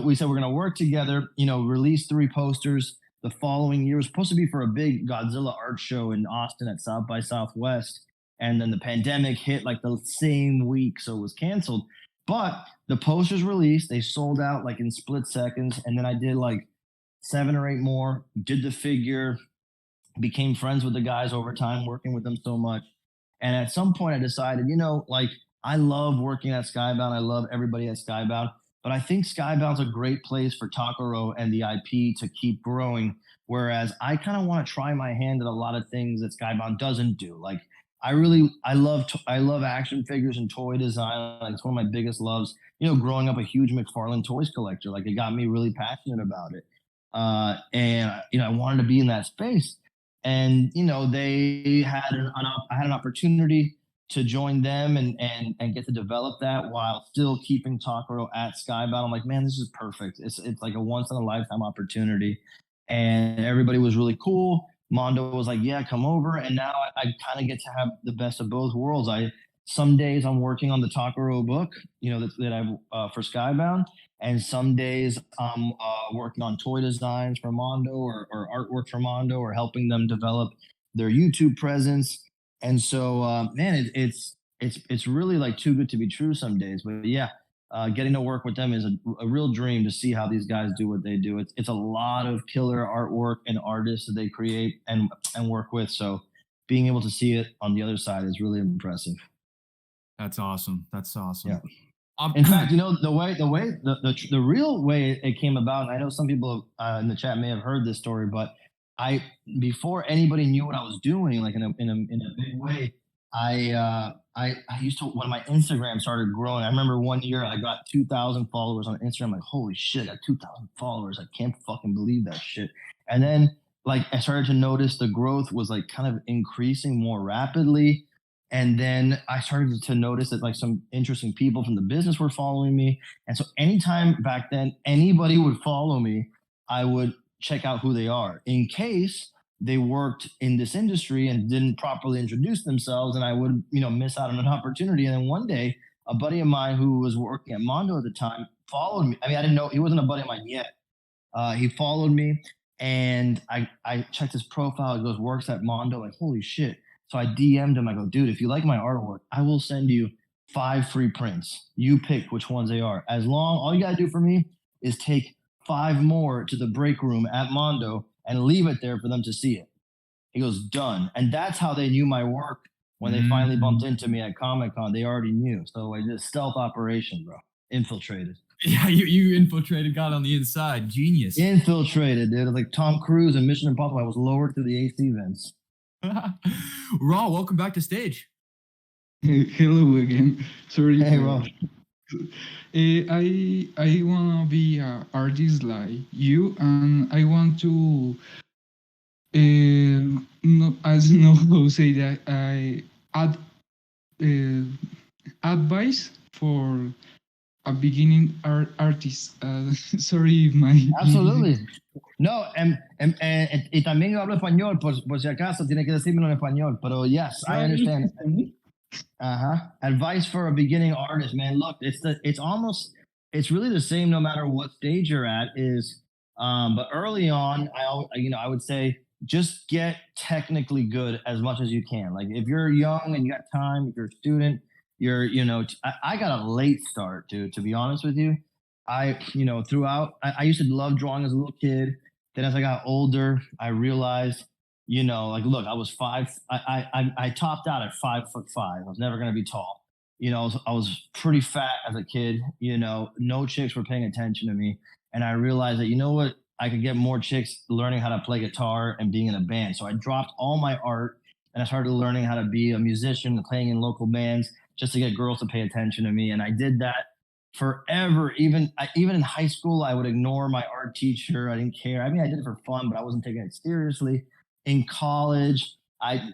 we said we're going to work together, you know, release 3 posters the following year. It was supposed to be for a big Godzilla art show in Austin at South by Southwest. And then the pandemic hit like the same week, so it was canceled. But the posters released, they sold out like in split seconds. And then I did like 7 or 8 more, did the figure, became friends with the guys over time, working with them so much. And at some point I decided, you know, like, I love working at Skybound. I love everybody at Skybound, but I think Skybound's a great place for Takaro and the IP to keep growing. Whereas I kind of want to try my hand at a lot of things that Skybound doesn't do. Like, I love action figures and toy design. Like, it's one of my biggest loves. You know, growing up a huge McFarlane toys collector, like, it got me really passionate about it. And you know, I wanted to be in that space. And, you know, I had an opportunity to join them and get to develop that while still keeping Takaro at Skybound. I'm like, man, this is perfect. It's like a once in a lifetime opportunity. And everybody was really cool. Mondo was like, yeah, come over. And now I kind of get to have the best of both worlds. Some days I'm working on the Takaro book, you know, that I've for Skybound. And some days I'm working on toy designs for Mondo or artwork for Mondo, or helping them develop their YouTube presence. And so, man, it's really like too good to be true some days. But yeah, getting to work with them is a real dream to see how these guys do what they do. It's a lot of killer artwork and artists that they create and work with. So being able to see it on the other side is really impressive. That's awesome. That's awesome. Yeah. Um, In fact, the real way it came about, and I know some people in the chat may have heard this story, but before anybody knew what I was doing, like in a big way, I used to, when my Instagram started growing. I remember one year I got 2,000 followers on Instagram. Like, holy shit, I got 2,000 followers. I can't fucking believe that shit. And then like I started to notice the growth was like kind of increasing more rapidly. And then I started to notice that like some interesting people from the business were following me. And so anytime back then anybody would follow me, I would check out who they are in case they worked in this industry and didn't properly introduce themselves, and I would, miss out on an opportunity. And then one day, a buddy of mine who was working at Mondo at the time followed me. I mean, I didn't know he wasn't a buddy of mine yet. He followed me, and I checked his profile. He goes, works at Mondo. Like, holy shit. So I DM'd him. I go, dude, if you like my artwork, I will send you 5 free prints. You pick which ones they are. All you got to do for me is take 5 more to the break room at Mondo and leave it there for them to see it. He goes, done. And that's how they knew my work when they finally bumped into me at Comic-Con. They already knew. So I did a stealth operation, bro. Infiltrated. Yeah, you infiltrated, got on the inside. Genius. Infiltrated, dude. Like Tom Cruise in Mission Impossible. I was lowered through the AC vents. Raw, welcome back to stage. Hello again. Sorry. Hey, Raw. I wanna be an artist like you, and I want to. No, I don't know how to say that. I add advice for a beginning artist. Sorry, my Absolutely. No, y también yo hablo español, por si acaso tiene que decírmelo en español. Pero yes, I understand. Advice for a beginning artist, man. Look, it's really the same no matter what stage you're at. But early on, I would say just get technically good as much as you can. Like if you're young and you got time, if you're a student, I got a late start, dude. To be honest with you, I used to love drawing as a little kid. Then as I got older, I realized, look, I was I topped out at 5'5". I was never going to be tall. I was pretty fat as a kid. No chicks were paying attention to me. And I realized that, what, I could get more chicks learning how to play guitar and being in a band. So I dropped all my art and I started learning how to be a musician and playing in local bands just to get girls to pay attention to me. And I did that forever. Even in high school, I would ignore my art teacher. I didn't care. I mean, I did it for fun, but I wasn't taking it seriously. In college, I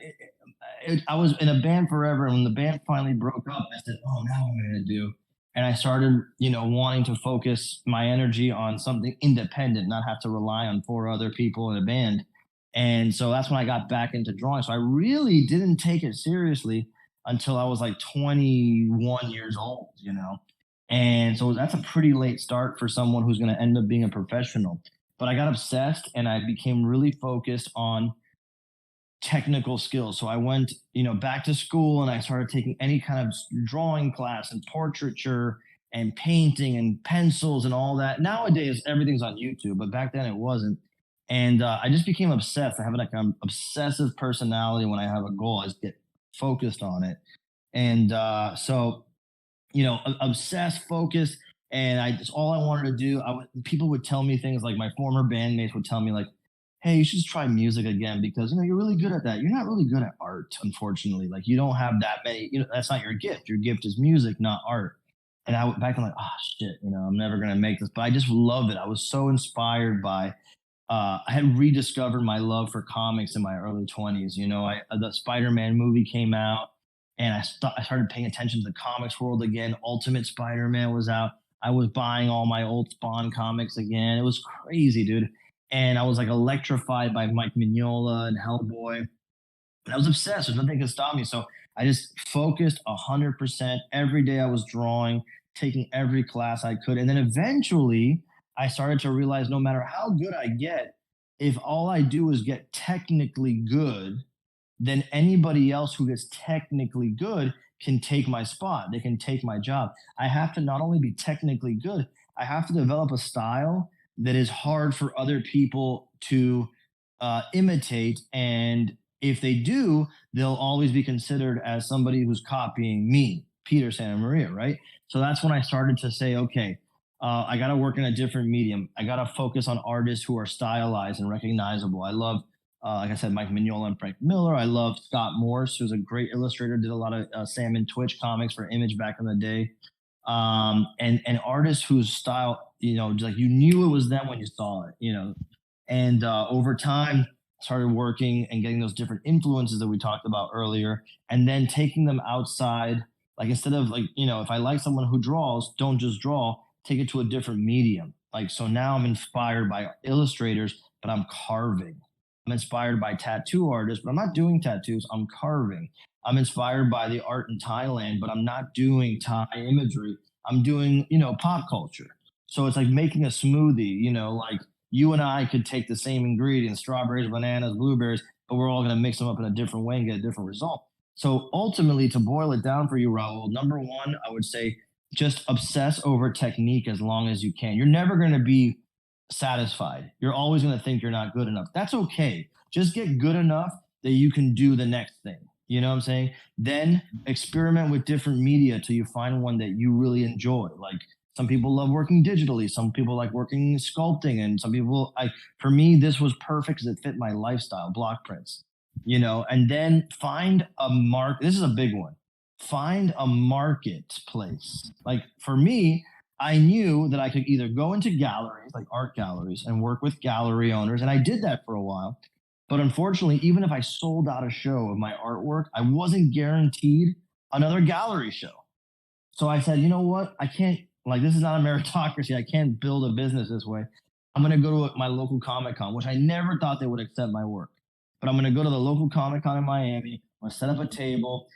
was in a band forever. And when the band finally broke up, I said, oh, now what am I going to do? And I started, wanting to focus my energy on something independent, not have to rely on 4 other people in a band. And so that's when I got back into drawing. So I really didn't take it seriously until I was like 21 years old, And so that's a pretty late start for someone who's going to end up being a professional. But I got obsessed and I became really focused on technical skills. So I went, back to school and I started taking any kind of drawing class and portraiture and painting and pencils and all that. Nowadays, everything's on YouTube, but back then it wasn't. And I just became obsessed. I have like an obsessive personality. When I have a goal, I just get focused on it. And obsessed, focused. And all I wanted to do, people would tell me things like my former bandmates would tell me like, hey, you should just try music again because, you're really good at that. You're not really good at art, unfortunately. Like you don't have that many, that's not your gift. Your gift is music, not art. And I went back and like, oh shit, I'm never going to make this, but I just love it. I was so inspired by, I had rediscovered my love for comics in my early 20s. The Spider-Man movie came out and I started paying attention to the comics world again. Ultimate Spider-Man was out. I was buying all my old Spawn comics again. It was crazy, dude. And I was like electrified by Mike Mignola and Hellboy. And I was obsessed. There's nothing could stop me. So I just focused 100%. Every day I was drawing, taking every class I could. And then eventually I started to realize no matter how good I get, if all I do is get technically good, then anybody else who gets technically good can take my spot. They can take my job. I have to not only be technically good, I have to develop a style that is hard for other people to imitate. And if they do, they'll always be considered as somebody who's copying me, Peter Santa Maria, right? So that's when I started to say, okay, I got to work in a different medium. I got to focus on artists who are stylized and recognizable. I love, like I said, Mike Mignola and Frank Miller. I love Scott Morse, who's a great illustrator, did a lot of Sam and Twitch comics for Image back in the day. And artists whose style, like you knew it was them when you saw it, and over time, started working and getting those different influences that we talked about earlier, and then taking them outside. Like instead of like, if I like someone who draws, don't just draw, take it to a different medium. Like, so now I'm inspired by illustrators, but I'm carving. I'm inspired by tattoo artists, but I'm not doing tattoos, I'm carving. I'm inspired by the art in Thailand, but I'm not doing Thai imagery. I'm doing, pop culture. So it's like making a smoothie, like you and I could take the same ingredients, strawberries, bananas, blueberries, but we're all going to mix them up in a different way and get a different result. So ultimately, to boil it down for you, Raul, number one, I would say just obsess over technique as long as you can. You're never going to be satisfied. You're always going to think you're not good enough. That's okay. Just get good enough that you can do the next thing. You know what I'm saying? Then experiment with different media till you find one that you really enjoy. Like some people love working digitally. Some people like working sculpting. And some people, for me, this was perfect because it fit my lifestyle, block prints, and then find a market. This is a big one. Find a marketplace. Like for me, I knew that I could either go into galleries, like art galleries, and work with gallery owners. And I did that for a while. But unfortunately, even if I sold out a show of my artwork, I wasn't guaranteed another gallery show. So I said, you know what? I can't, this is not a meritocracy. I can't build a business this way. I'm going to go to my local Comic Con, which I never thought they would accept my work. But I'm going to go to the local Comic Con in Miami. I'm going to set up a table.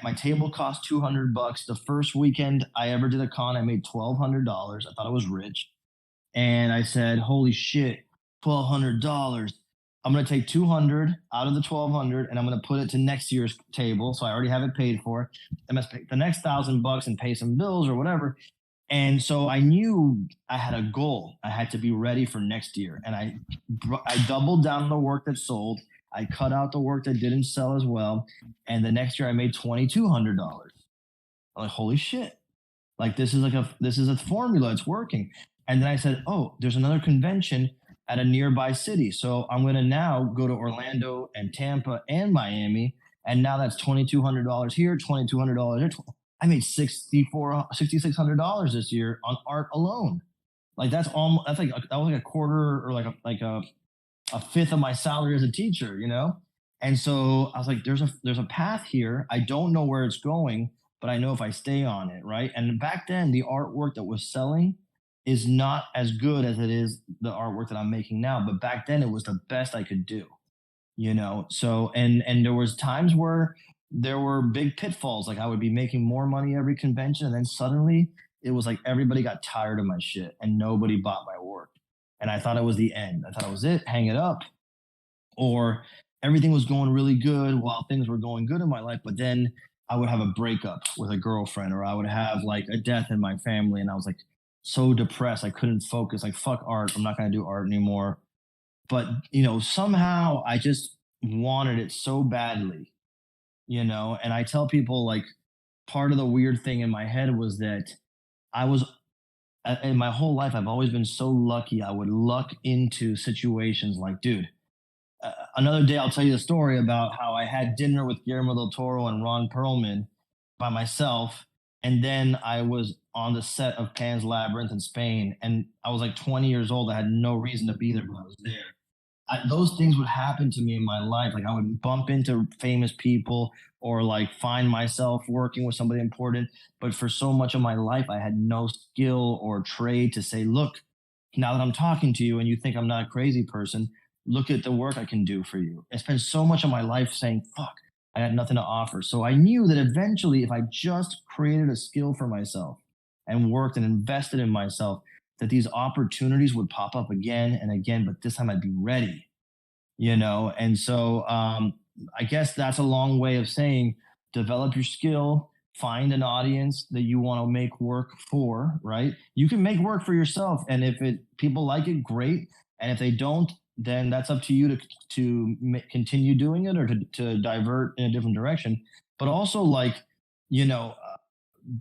My table cost $200. The first weekend I ever did a con, I made $1,200. I thought I was rich. And I said, holy shit, $1,200. I'm going to take 200 out of the 1,200 and I'm going to put it to next year's table. So I already have it paid for. I must pay the next $1,000 and pay some bills or whatever. And so I knew I had a goal. I had to be ready for next year. And I doubled down on the work that sold. I cut out the work that didn't sell as well. And the next year I made $2,200. I'm like, holy shit. Like this is a formula. It's working. And then I said, oh, there's another convention at a nearby city. So I'm going to now go to Orlando and Tampa and Miami. And now that's $2,200 here, $2,200 there. I made $6,600 this year on art alone. Like that was like a quarter or like a fifth of my salary as a teacher, And so I was like, there's a path here. I don't know where it's going, but I know if I stay on it, right? And back then the artwork that was selling is not as good as it is the artwork that I'm making now. But back then it was the best I could do, So, and there was times where there were big pitfalls. Like I would be making more money every convention. And then suddenly it was like everybody got tired of my shit and nobody bought my work. And I thought it was the end. I thought it was it, hang it up. Or everything was going really good while things were going good in my life. But then I would have a breakup with a girlfriend, or I would have like a death in my family. And I was like, so depressed. I couldn't focus. Like, fuck art. I'm not going to do art anymore. But, somehow I just wanted it so badly, and I tell people like part of the weird thing in my head was that I was in my whole life, I've always been so lucky. I would luck into situations like, dude, another day I'll tell you the story about how I had dinner with Guillermo del Toro and Ron Perlman by myself. And then I was on the set of Pan's Labyrinth in Spain. And I was like 20 years old. I had no reason to be there, but I was there. Those things would happen to me in my life. Like I would bump into famous people or like find myself working with somebody important. But for so much of my life, I had no skill or trade to say, look, now that I'm talking to you and you think I'm not a crazy person, look at the work I can do for you. I spent so much of my life saying, fuck, I had nothing to offer. So I knew that eventually if I just created a skill for myself and worked and invested in myself, that these opportunities would pop up again and again, but this time I'd be ready, And so I guess that's a long way of saying develop your skill, find an audience that you want to make work for, right? You can make work for yourself. And if people like it, great. And if they don't, then that's up to you to continue doing it or to divert in a different direction. But also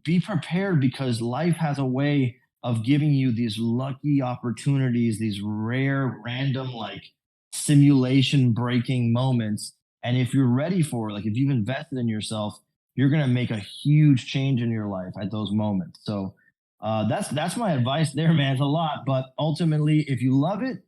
be prepared, because life has a way of giving you these lucky opportunities, these rare, random, like simulation breaking moments. And if you're ready for it, like if you've invested in yourself, you're going to make a huge change in your life at those moments. So that's my advice there, man. It's a lot, but ultimately, if you love it,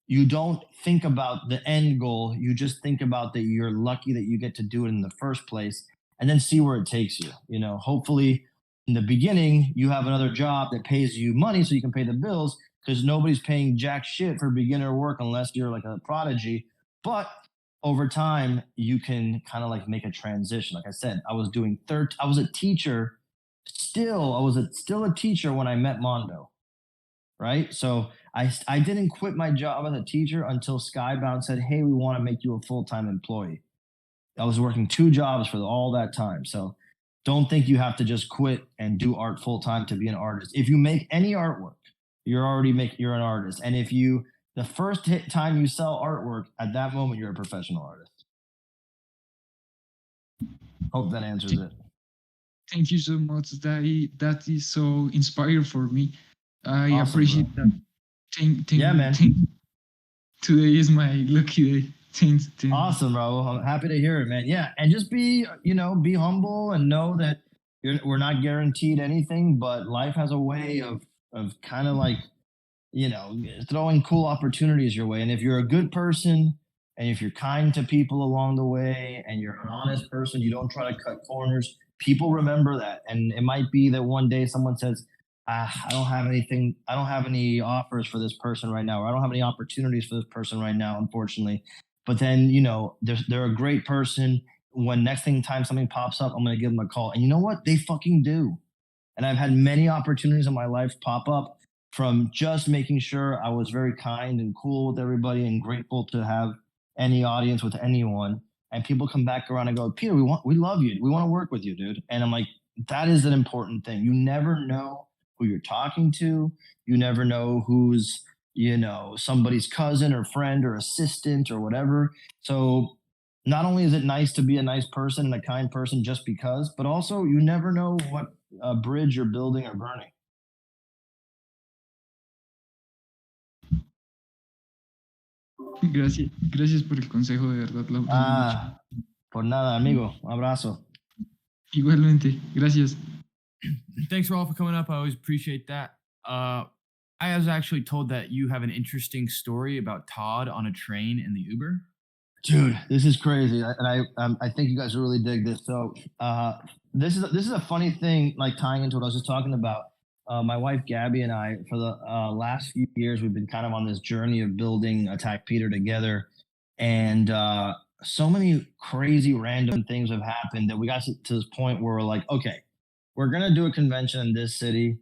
you don't think about the end goal. You just think about that you're lucky that you get to do it in the first place, and then see where it takes you. You know, hopefully in the beginning, you have another job that pays you money so you can pay the bills, because nobody's paying jack shit for beginner work unless you're like a prodigy. But over time, you can kind of like make a transition. Like I said, I was a teacher. I was still a teacher when I met Mondo, right? So I didn't quit my job as a teacher until Skybound said, "Hey, we want to make you a full-time employee." I was working 2 jobs for all that time. So don't think you have to just quit and do art full-time to be an artist. If you make any artwork, you're an artist. And if you the first time you sell artwork, at that moment you're a professional artist. Hope that answers it. Thank you so much. That is so inspiring for me. I Awesome, appreciate bro. that. Yeah, man. Today is my lucky day. Thanks. Awesome, bro. I'm happy to hear it, man. Yeah, and just be humble and know that we're not guaranteed anything, but life has a way of kind of like, throwing cool opportunities your way. And if you're a good person, and if you're kind to people along the way, and you're an honest person, you don't try to cut corners, people remember that. And it might be that one day someone says, I don't have anything, I don't have any offers for this person right now, or I don't have any opportunities for this person right now, unfortunately. But then, they're a great person. When time something pops up, I'm going to give them a call. And you know what? They fucking do. And I've had many opportunities in my life pop up from just making sure I was very kind and cool with everybody and grateful to have any audience with anyone. And people come back around and go, "Peter, we love you. We want to work with you, dude." And I'm like, that is an important thing. You never know who you're talking to. You never know who's, somebody's cousin or friend or assistant or whatever. So not only is it nice to be a nice person and a kind person just because, but also you never know what bridge you're building or burning. Gracias por el consejo, de verdad, lo aprecio mucho. Por nada, amigo. Un abrazo. Igualmente, gracias. Thanks, Raul, for coming up. I always appreciate that. I was actually told that you have an interesting story about Todd on a train in the Uber. Dude, this is crazy, and I think you guys will really dig this. So, this is a funny thing, like tying into what I was just talking about. My wife Gabby and I, for the last few years, we've been kind of on this journey of building Attack Peter together, and so many crazy random things have happened that we got to this point where we're like, okay, we're gonna do a convention in this city.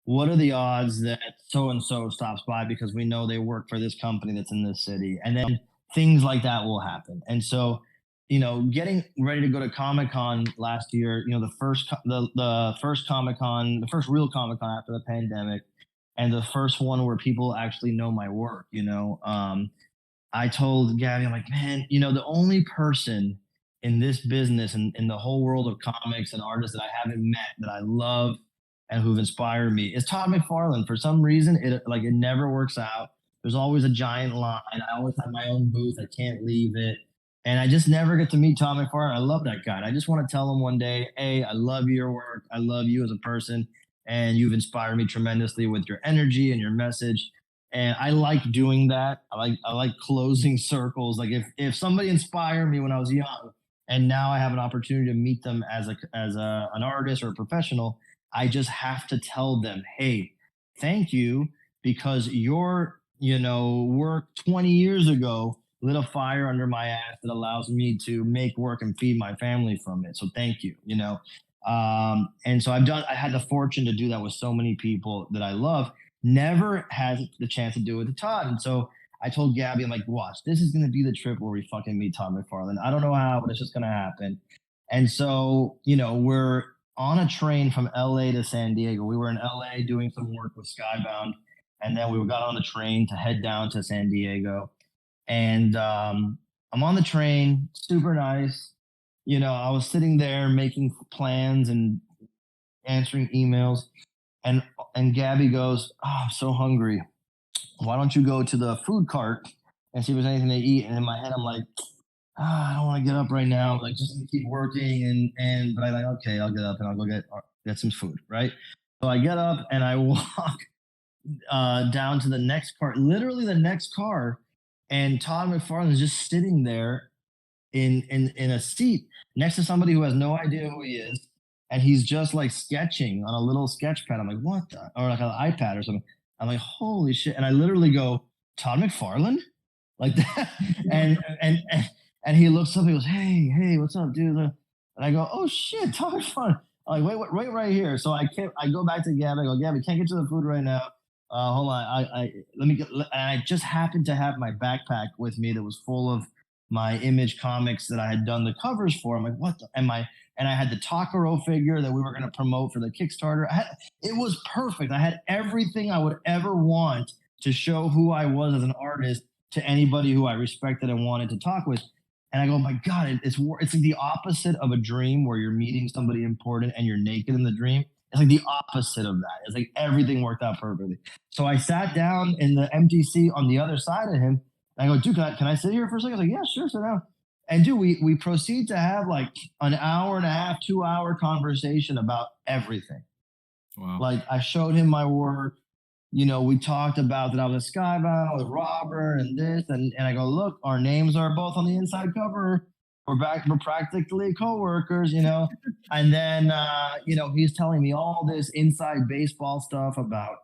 What are the odds that so and so stops by because we know they work for this company that's in this city, and then things like that will happen. And so, getting ready to go to Comic-Con last year, the first Comic-Con, the first real Comic-Con after the pandemic, and the first one where people actually know my work, I told Gabby, I'm like, man, the only person in this business and in the whole world of comics and artists that I haven't met that I love and who've inspired me is Todd McFarlane. For some reason, it never works out. There's always a giant line. I always have my own booth. I can't leave it. And I just never get to meet Todd McFarlane. I love that guy. And I just want to tell him one day, hey, I love your work. I love you as a person. And you've inspired me tremendously with your energy and your message. And I like doing that. I like closing circles. Like if somebody inspired me when I was young, and now I have an opportunity to meet them as an artist or a professional, I just have to tell them, hey, thank you, because your work 20 years ago lit a fire under my ass that allows me to make work and feed my family from it. So thank you. And so I had the fortune to do that with so many people that I love. Never had the chance to do it with Todd. And so I told Gabby, I'm like, watch, this is going to be the trip where we fucking meet Todd McFarlane. I don't know how, but it's just going to happen. And so, we're on a train from LA to San Diego. We were in LA doing some work with Skybound. And then we got on the train to head down to San Diego. And I'm on the train, super nice. I was sitting there making plans and answering emails. And Gabby goes, "Oh, I'm so hungry. Why don't you go to the food cart and see if there's anything to eat?" And in my head, I'm like, I don't want to get up right now. Like, just keep working. But I'm like, okay, I'll get up and I'll go get some food, right? So I get up and I walk down to the next car, literally the next car, and Todd McFarlane is just sitting there in a seat next to somebody who has no idea who he is, and he's just like sketching on a little sketch pad. I'm like, what the? Or like an iPad or something. I'm like, holy shit! And I literally go, Todd McFarlane, like that, and he looks up. He goes, hey, what's up, dude? And I go, oh shit, Todd McFarlane. I'm like, wait, right here. So I go back to Gabby. I go, Gabby, can't get to the food right now. Hold on. Let me get. And I just happened to have my backpack with me that was full of my Image comics that I had done the covers for. I'm like, what the? And I had the Takaro figure that we were going to promote for the Kickstarter. It was perfect. I had everything I would ever want to show who I was as an artist to anybody who I respected and wanted to talk with. And I go, my God, it's like the opposite of a dream where you're meeting somebody important and you're naked in the dream. It's like the opposite of that. It's like everything worked out perfectly. So I sat down in the MTC on the other side of him. And I go, dude, can I sit here for a second? I was like, yeah, sure, sit down. And dude, we proceed to have like an hour and a half, 2-hour conversation about everything. Wow. Like, I showed him my work. You know, we talked about that I was a Skybound with Robert and this, and I go, look, our names are both on the inside cover. We're practically coworkers, you know. And then, you know, he's telling me all this inside baseball stuff about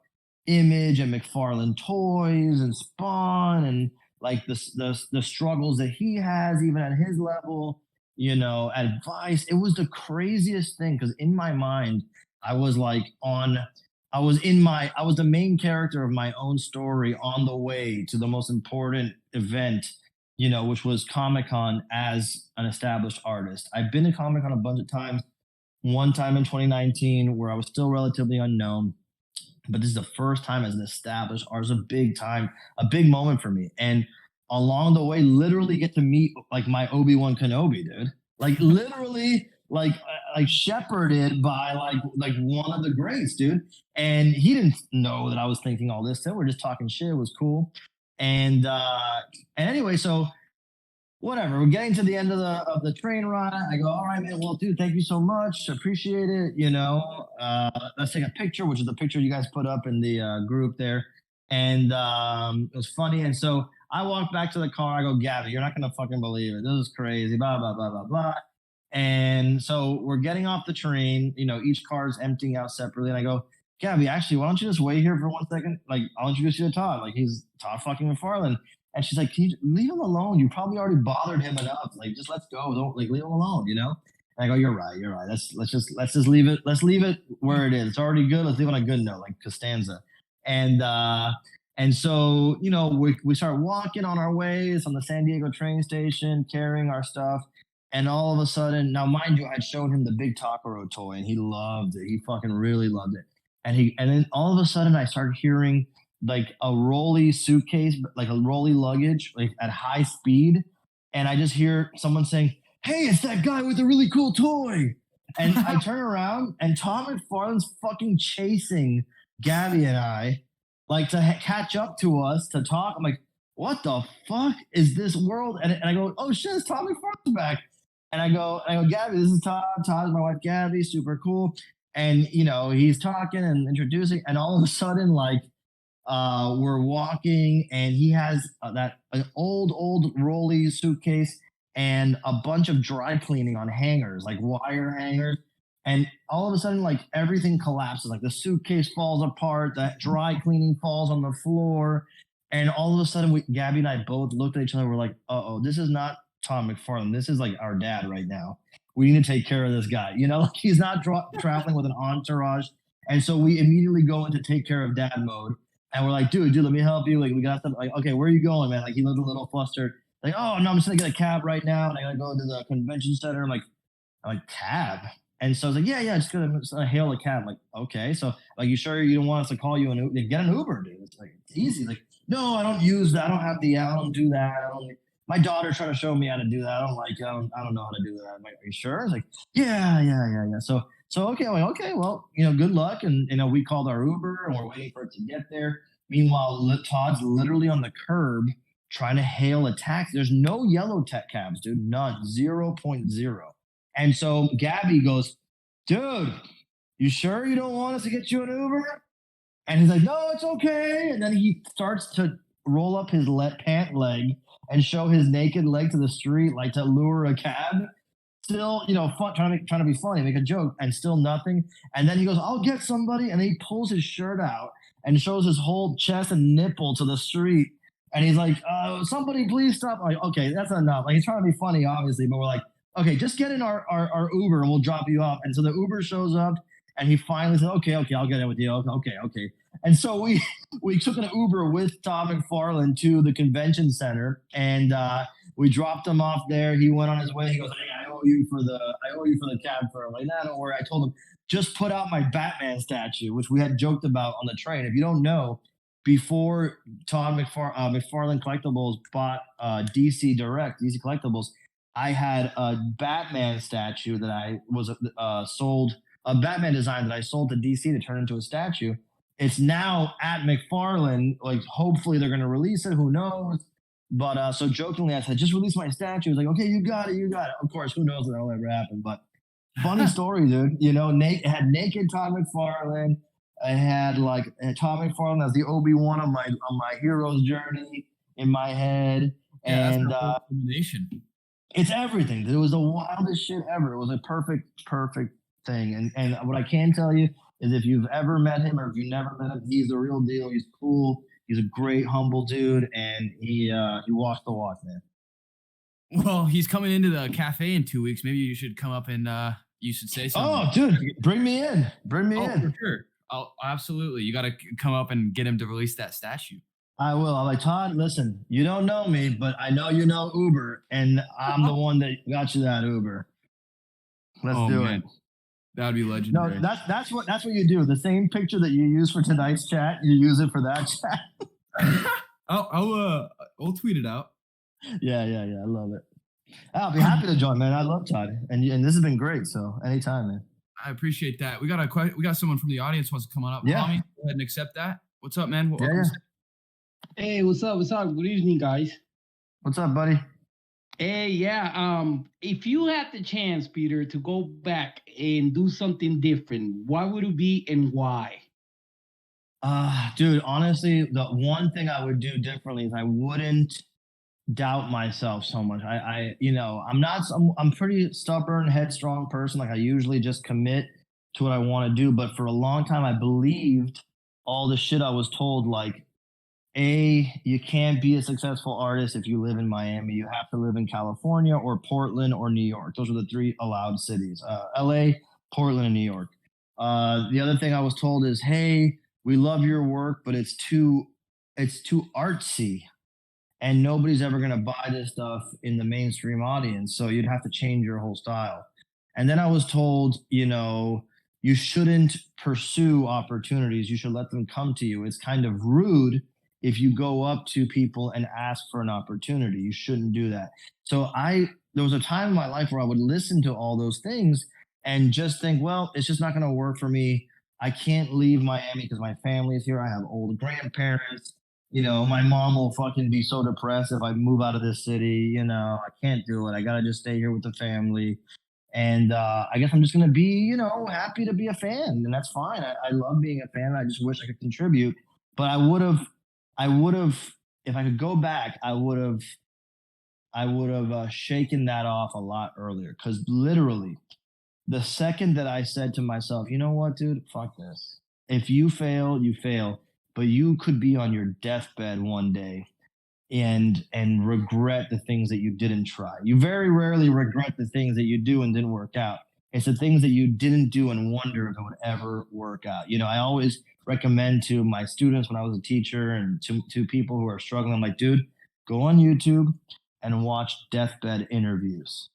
Image and McFarlane Toys and Spawn and like the struggles that he has even at his level, you know, advice. It was the craziest thing because in my mind, I was like I was the main character of my own story on the way to the most important event, you know, which was Comic-Con as an established artist. I've been to Comic-Con a bunch of times. One time in 2019 where I was still relatively unknown, but this is the first time as an established artist. A big moment for me. And along the way, literally get to meet like my Obi-Wan Kenobi, dude. Like literally like shepherded by like one of the greats, dude. And he didn't know that I was thinking all this. So we're just talking shit. It was cool. And anyway, so whatever. We're getting to the end of the train ride. I go, all right, man. Well, dude, thank you so much. Appreciate it. You know, let's take a picture, which is the picture you guys put up in the group there. And it was funny. And so I walked back to the car. I go, Gabby, you're not gonna fucking believe it. This is crazy. Blah blah blah blah blah. And so we're getting off the train. You know, each car is emptying out separately. And I go, Gabby, actually, why don't you just wait here for 1 second? Like, I'll introduce you to Todd. Like, he's Todd fucking McFarlane. And she's like, can you leave him alone? You probably already bothered him enough. Like, just let's go. Don't like leave him alone, you know? And I go, you're right. Let's just leave it. Let's leave it where it is. It's already good. Let's leave it on a good note, like Costanza. And so, you know, we start walking on our ways on the San Diego train station, carrying our stuff. And all of a sudden, now mind you, I had shown him the big Takaro toy and he loved it. He fucking really loved it. And then all of a sudden I started hearing like a rolly suitcase, like a rolly luggage, like at high speed. And I just hear someone saying, hey, it's that guy with a really cool toy. And I turn around and Tom McFarlane's fucking chasing Gabby and I, like to catch up to us to talk. I'm like, what the fuck is this world? And I go, oh shit, it's Tom McFarlane's back. And I go, Gabby, this is Todd. Todd is my wife, Gabby, super cool. And, you know, he's talking and introducing, and all of a sudden, like, we're walking and he has an old rolly suitcase and a bunch of dry cleaning on hangers, like wire hangers. And all of a sudden, like everything collapses, like the suitcase falls apart, that dry cleaning falls on the floor. And all of a sudden, Gabby and I both looked at each other. We're like, uh-oh, this is not Tom McFarlane. This is like our dad right now. We need to take care of this guy. You know, like he's not traveling with an entourage. And so we immediately go into take care of dad mode. And we're like, dude, let me help you. Like, we got something. Like, okay, where are you going, man? Like, he looked a little flustered. Like, oh, no, I'm just going to get a cab right now. And I got to go to the convention center. I'm like, cab? And so I was like, yeah, just gonna hail a cab. I'm like, okay. So, like, you sure you don't want us to call you an Uber? Get an Uber, dude. It's like, it's easy. Like, no, I don't use that. I don't have the app. I don't do that. My daughter tried to show me how to do that. I don't know how to do that. I'm like, are you sure? It's like, yeah. So So okay, I'm like, okay, well, good luck. And we called our Uber and we're waiting for it to get there. Meanwhile, Todd's literally on the curb trying to hail a taxi. There's no yellow tech cabs, dude. None. 0.0. And so Gabby goes, dude, you sure you don't want us to get you an Uber? And he's like, no, it's okay. And then he starts to roll up his pant leg and show his naked leg to the street, like to lure a cab. Still, fun, trying to be funny, make a joke, and still nothing. And then he goes, I'll get somebody. And he pulls his shirt out and shows his whole chest and nipple to the street. And he's like, somebody please stop. I'm like, okay, that's enough. Like, he's trying to be funny, obviously, but we're like, okay, just get in our Uber and we'll drop you off. And so the Uber shows up and he finally said, okay, I'll get in with you. Okay. And so we took an Uber with Tom McFarlane to the convention center, and we dropped him off there. He went on his way. He goes, hey, I owe you for the cab fare. I'm like, nah, don't worry. I told him, just put out my Batman statue, which we had joked about on the train. If you don't know, before Todd McFarlane Collectibles bought DC Collectibles, I had a Batman statue that I was sold, a Batman design that I sold to DC to turn into a statue. It's now at McFarlane. Like, hopefully they're going to release it. Who knows? But so jokingly, I said, just release my statue. He's like, okay, you got it. Of course, who knows if that'll ever happen. But funny story, dude. It had naked Todd McFarlane. I had Todd McFarlane as the Obi-Wan on my hero's journey in my head. Yeah, and that's a combination. It's everything. It was the wildest shit ever. It was a perfect thing. And what I can tell you is, if you've ever met him or if you never met him, he's the real deal. He's cool. He's a great, humble dude, and he walks the walk, man. Well, he's coming into the cafe in 2 weeks. Maybe you should come up and you should say something. Oh, dude, bring me in. For sure. Absolutely. You got to come up and get him to release that statue. I will. I'm like, Todd, listen, you don't know me, but I know you know Uber, and I'm the one that got you that Uber. Let's do it. That would be legendary. No, that's what you do. The same picture that you use for tonight's chat, you use it for that chat. I'll tweet it out. Yeah. I love it. I'll be happy to join, man. I love Todd, and this has been great. So anytime, man. I appreciate that. We got someone from the audience wants to come on up. Yeah. Rami, go ahead and accept that. What's up, man? Yeah. Hey, what's up? Good evening, guys. What's up, buddy? Hey, yeah. If you had the chance, Peter, to go back and do something different, what would it be and why? Dude, honestly, the one thing I would do differently is I wouldn't doubt myself so much. I'm pretty stubborn, headstrong person. Like, I usually just commit to what I want to do. But for a long time, I believed all the shit I was told, like, you can't be a successful artist if you live in Miami. You have to live in California or Portland or New York. Those are the three allowed cities: LA, Portland, and New York. The other thing I was told is, hey, we love your work, but it's too artsy, and nobody's ever going to buy this stuff in the mainstream audience. So you'd have to change your whole style. And then I was told, you shouldn't pursue opportunities. You should let them come to you. It's kind of rude if you go up to people and ask for an opportunity. You shouldn't do that. So there was a time in my life where I would listen to all those things and just think, well, it's just not going to work for me. I can't leave Miami because my family is here. I have old grandparents. My mom will fucking be so depressed if I move out of this city. I can't do it. I got to just stay here with the family. And I guess I'm just going to be, happy to be a fan. And that's fine. I love being a fan. I just wish I could contribute. But I would have, if I could go back, I would have shaken that off a lot earlier. Because literally, the second that I said to myself, you know what, dude, fuck this. If you fail, you fail. But you could be on your deathbed one day and regret the things that you didn't try. You very rarely regret the things that you do and didn't work out. It's the things that you didn't do and wonder if it would ever work out. I always recommend to my students when I was a teacher and to people who are struggling, I'm like, dude, go on YouTube and watch deathbed interviews.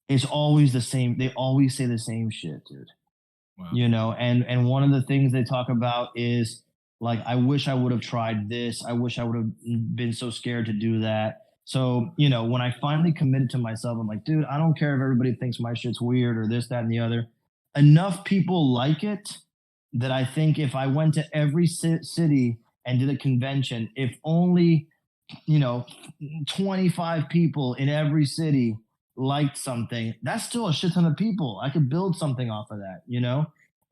It's always the same. They always say the same shit, dude. Wow. And one of the things they talk about is, like, I wish I would have tried this. I wish I would have been so scared to do that. So, when I finally committed to myself, I'm like, dude, I don't care if everybody thinks my shit's weird or this, that, and the other. enough people like it that I think if I went to every city and did a convention, if only, 25 people in every city liked something, that's still a shit ton of people. I could build something off of that.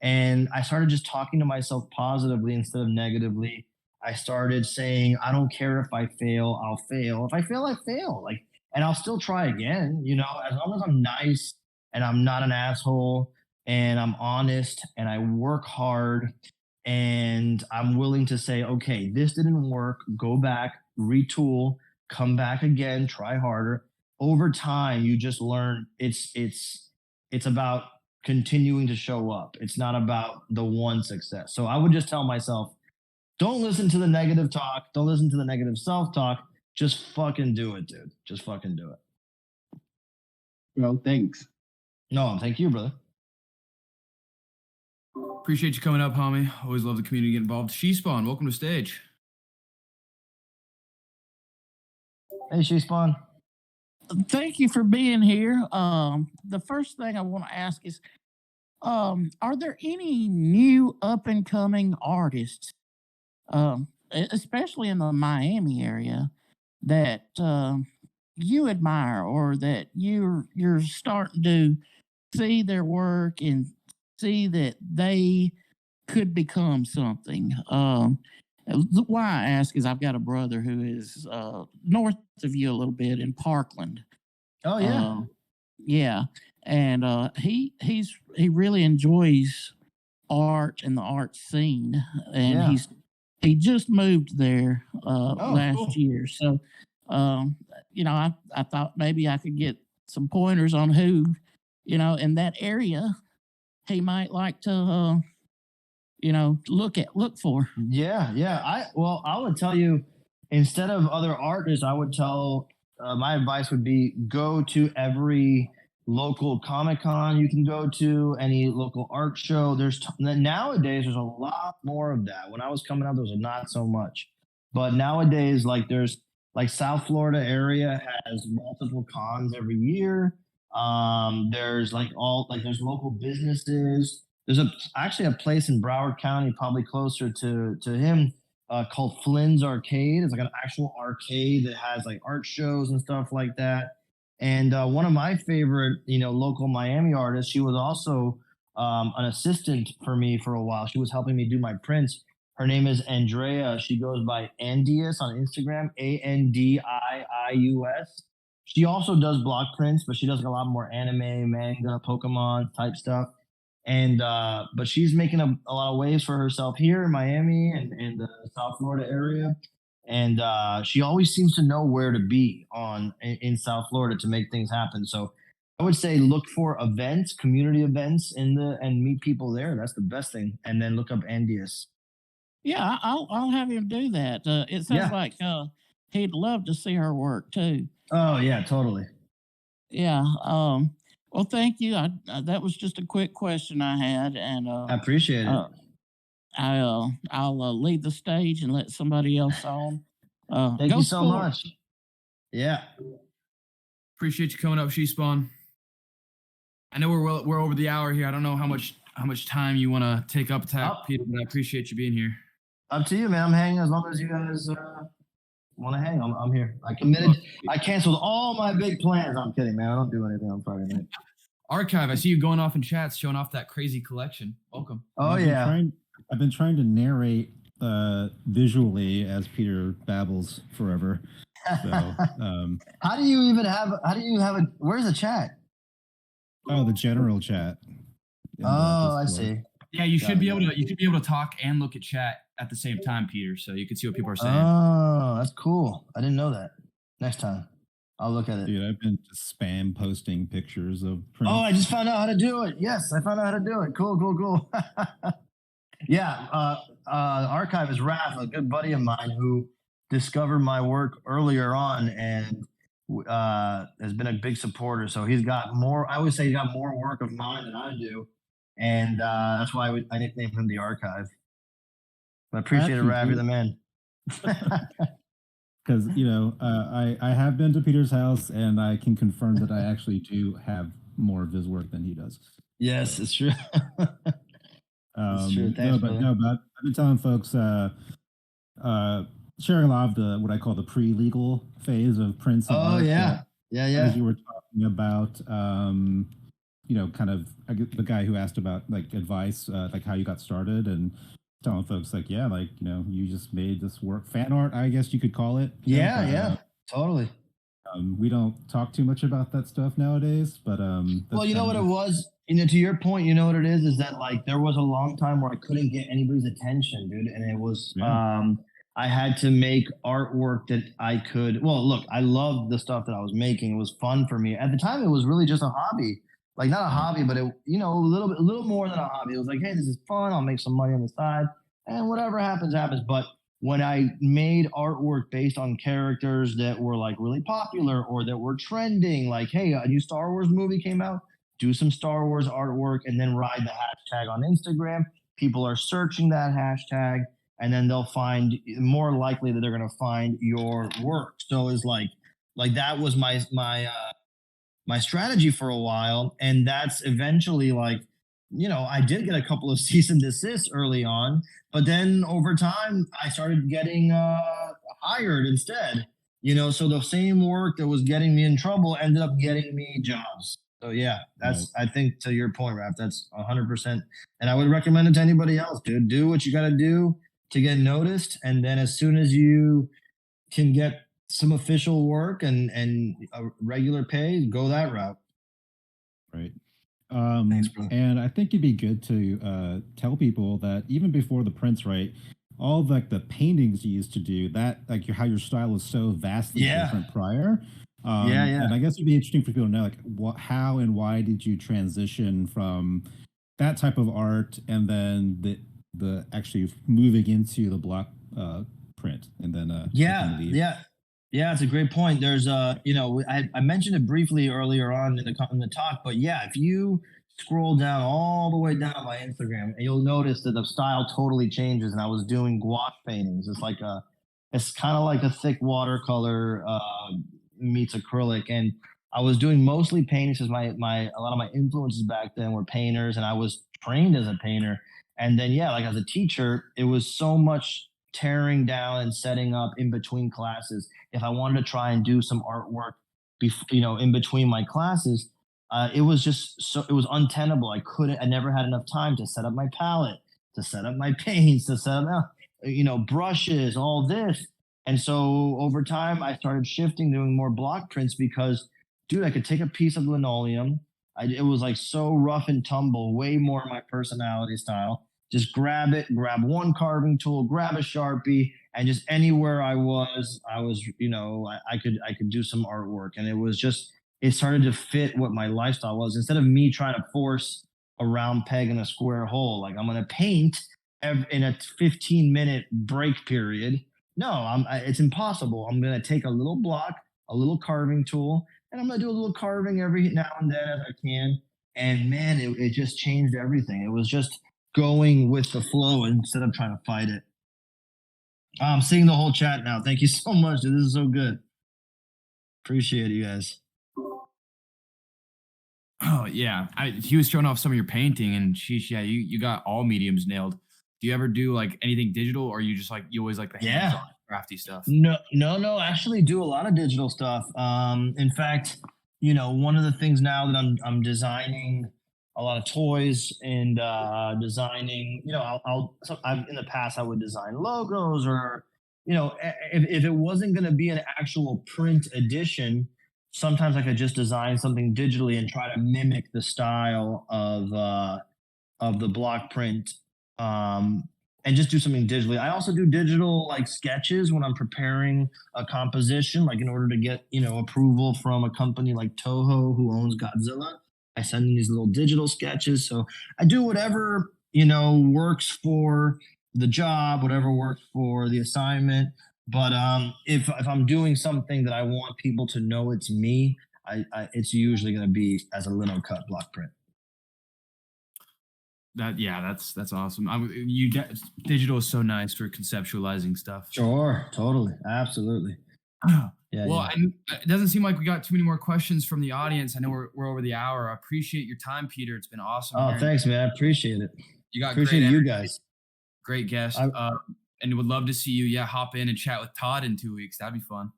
And I started just talking to myself positively instead of negatively. I started saying, I don't care if I fail, I'll fail. If I fail, I fail. And I'll still try again, as long as I'm nice and I'm not an asshole and I'm honest and I work hard and I'm willing to say, okay, this didn't work, go back, retool, come back again, try harder. Over time, you just learn it's about continuing to show up. It's not about the one success. So I would just tell myself, don't listen to the negative talk, don't listen to the negative self-talk. Just fucking do it, dude. Just fucking do it. Well, thanks. No, thank you, brother. Appreciate you coming up, homie. Always love the community get involved. She-Spawn, welcome to stage. Hey, She-Spawn. Thank you for being here. The first thing I want to ask is, are there any new up and coming artists, especially in the Miami area, that you admire or that you're starting to see their work and see that they could become something? Why I ask is I've got a brother who is north of you a little bit in Parkland. Oh yeah, yeah, and he really enjoys art and the art scene, and Yeah. he just moved there last cool. year. So, I thought maybe I could get some pointers on who, in that area he might like to look for. Yeah. I would tell you, instead of other artists, I would tell my advice would be go to every local Comic-Con you can go to, any local art show. Nowadays there's a lot more of that. When I was coming up, there was not so much, but nowadays there's South Florida area has multiple cons every year. There's there's local businesses. There's actually a place in Broward County, probably closer to him, called Flynn's Arcade. It's like an actual arcade that has art shows and stuff like that. And one of my favorite, local Miami artists, she was also an assistant for me for a while. She was helping me do my prints. Her name is Andrea. She goes by Andius on Instagram, Andiius. She also does block prints, but she does a lot more anime, manga, Pokemon type stuff. And but she's making a lot of waves for herself here in Miami and the South Florida area. And she always seems to know where to be in South Florida to make things happen. So I would say look for events, community events and meet people there. That's the best thing. And then look up Andius. Yeah, I'll have him do that. It sounds like he'd love to see her work too. Oh yeah, totally. Yeah. Well, thank you. That was just a quick question I had, and I appreciate it. I'll leave the stage and let somebody else on. Thank you so much. Yeah. Appreciate you coming up, She-Spawn. I know we're over the hour here. I don't know how much time you want to take up, Peter, but I appreciate you being here. Up to you, man. I'm hanging as long as you guys want to hang. I'm here. I committed. I canceled all my big plans. I'm kidding, man. I don't do anything on Friday night. Archive. I see you going off in chats, showing off that crazy collection. Welcome. Oh yeah. I've been trying to narrate visually as Peter babbles forever. So, how do you have a? Where's the chat? Oh, the general chat. I see. Yeah, you should be able to talk and look at chat at the same time, Peter, so you can see what people are saying. Oh, that's cool. I didn't know that. Next time, I'll look at it. Dude, I've been spam posting pictures of prints. Oh, I just found out how to do it. Yes, I found out how to do it. Cool. Yeah, Archive is Raph, a good buddy of mine who discovered my work earlier on and has been a big supporter. So he's got more. I would say he's got more work of mine than I do, and that's why I nicknamed him the Archive. But I appreciate it, Raph. You're the man. Because I have been to Peter's house, and I can confirm that I actually do have more of his work than he does. Yes, it's true. It's true. No, Thanks, but brother. I've been telling folks, sharing a lot of the what I call the pre-legal phase of Prince and Oh art. yeah, yeah, As yeah. you were talking about, kind of the guy who asked about like advice, like how you got started, and telling folks like, yeah, like you just made this work, fan art, I guess you could call it. Yeah, yeah, totally. We don't talk too much about that stuff nowadays, but Well, that's you know kind what it of was? To your point, you know what it is that like there was a long time where I couldn't get anybody's attention, dude. And it was Yeah. I had to make artwork that I could look, I loved the stuff that I was making. It was fun for me. At the time it was really just a hobby. Like not a Right. hobby, but it, a little more than a hobby. It was like, hey, this is fun. I'll make some money on the side. And whatever happens, happens. But when I made artwork based on characters that were like really popular or that were trending, like, hey, a new Star Wars movie came out, do some Star Wars artwork and then ride the hashtag on Instagram. People are searching that hashtag and then they'll find more likely that they're going to find your work. So it's like that was my strategy for a while. And that's eventually like, I did get a couple of cease and desists early on, but then over time I started getting hired instead. So the same work that was getting me in trouble ended up getting me jobs. So yeah, that's I think to your point, Raph, that's 100%. And I would recommend it to anybody else, dude. Do what you got to do to get noticed, and then as soon as you can get some official work and a regular pay, go that route. Right. Thanks, bro. And I think it'd be good to tell people that even before the prints, right, all like the paintings you used to do, that like how your style was so vastly Yeah. different prior. Yeah. And I guess it'd be interesting for people to know like how and why did you transition from that type of art and then the actually moving into the block print and then Yeah, it's a great point. There's I mentioned it briefly earlier on in the talk, but yeah, if you scroll down all the way down my Instagram, you'll notice that the style totally changes. And I was doing gouache paintings. It's kind of like a thick watercolor meets acrylic, and I was doing mostly paintings because a lot of my influences back then were painters, and I was trained as a painter. And then yeah, like as a teacher, it was so much tearing down and setting up in between classes. If I wanted to try and do some artwork, in between my classes, it was untenable. I never had enough time to set up my palette, to set up my paints, to set up, brushes, all this. And so over time, I started shifting, doing more block prints because, dude, I could take a piece of linoleum. It was like so rough and tumble, way more my personality style. Just grab one carving tool, grab a Sharpie, and just anywhere I was, I could do some artwork. And it started to fit what my lifestyle was. Instead of me trying to force a round peg in a square hole, like I'm going to paint in a 15-minute break period. No, it's impossible. I'm going to take a little block, a little carving tool, and I'm going to do a little carving every now and then as I can. And man, it just changed everything. It was just going with the flow instead of trying to fight it. I'm seeing the whole chat now. Thank you so much, dude. This is so good. Appreciate you guys. Oh yeah, he was showing off some of your painting, and sheesh, yeah, you got all mediums nailed. Do you ever do like anything digital, or you just like you always like the hands-on crafty stuff? No. Actually, do a lot of digital stuff. In fact, one of the things now that I'm designing a lot of toys and designing. I've in the past I would design logos or if it wasn't going to be an actual print edition. Sometimes I could just design something digitally and try to mimic the style of the block print, and just do something digitally. I also do digital like sketches when I'm preparing a composition, like in order to get approval from a company like Toho who owns Godzilla. I send them these little digital sketches. So I do whatever works for the job, whatever works for the assignment. But if I'm doing something that I want people to know it's me, it's usually going to be as a lino cut block print. That's awesome. Digital is so nice for conceptualizing stuff. Sure, totally, absolutely. Yeah. Well, yeah. and it doesn't seem like we got too many more questions from the audience. I know we're over the hour. I appreciate your time, Peter. It's been awesome. Oh, hearing thanks, man. I appreciate it. You got Appreciate great you energy, guys. great guest. I, And would love to see you, hop in and chat with Todd in 2 weeks. That'd be fun.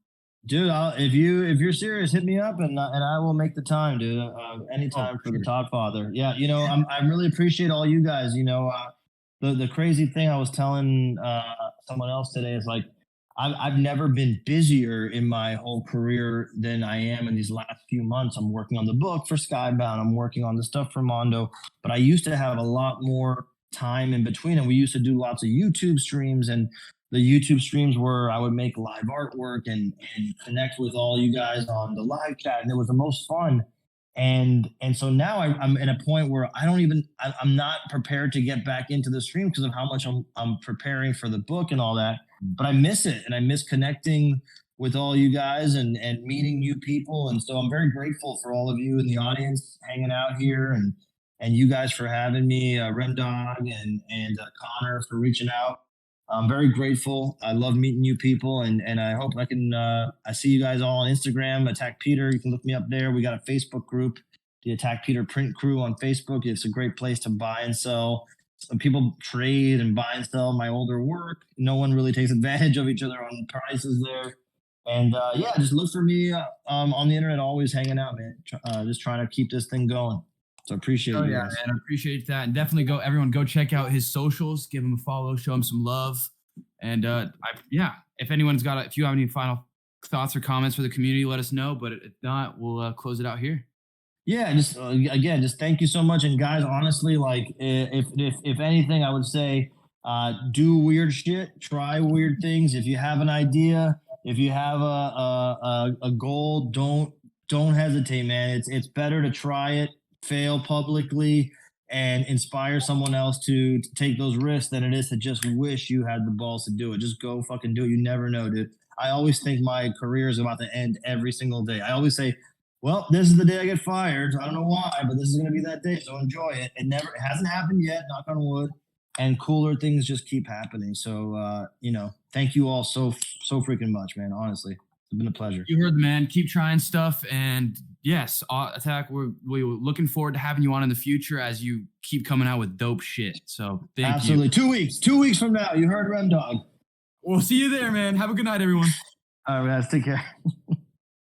Dude, if you're serious, hit me up and I will make the time, dude. Anytime for the Todd Father. Yeah, I really appreciate all you guys. The crazy thing I was telling someone else today is like I've never been busier in my whole career than I am in these last few months. I'm working on the book for Skybound. I'm working on the stuff for Mondo, but I used to have a lot more time in between, and we used to do lots of YouTube streams, and the YouTube streams where I would make live artwork and connect with all you guys on the live chat, and it was the most fun. And so now I'm at a point where I'm not prepared to get back into the stream because of how much I'm preparing for the book and all that. But I miss it, and I miss connecting with all you guys and meeting new people. And so I'm very grateful for all of you in the audience hanging out here, and you guys for having me, Remdog and Connor for reaching out. I'm very grateful. I love meeting new people, and I hope I can. I see you guys all on Instagram. Attack Peter. You can look me up there. We got a Facebook group, the Attack Peter Print Crew on Facebook. It's a great place to buy and sell. Some people trade and buy and sell my older work. No one really takes advantage of each other on prices there. And just look for me on the internet. Always hanging out, man. Just trying to keep this thing going. So I appreciate you guys. Man, I appreciate that. And definitely everyone go check out his socials, give him a follow, show him some love. And if anyone's if you have any final thoughts or comments for the community, let us know. But if not, we'll close it out here. Yeah, just thank you so much. And guys, honestly, like if anything, I would say do weird shit, try weird things. If you have an idea, if you have a goal, don't hesitate, man. It's better to try it, fail publicly, and inspire someone else to take those risks than it is to just wish you had the balls to do it. Just go fucking do it. You never know, dude. I always think my career is about to end every single day. I always say, well, this is the day I get fired. I don't know why, but this is going to be that day. So enjoy it. It hasn't happened yet, knock on wood, and cooler things just keep happening. So, thank you all so freaking much, man. Honestly, it's been a pleasure. You heard the man. Keep trying stuff. And yes, Attack, we're looking forward to having you on in the future as you keep coming out with dope shit. So thank you. Absolutely. 2 weeks. 2 weeks from now. You heard Remdog. We'll see you there, man. Have a good night, everyone. All right, guys. Take care.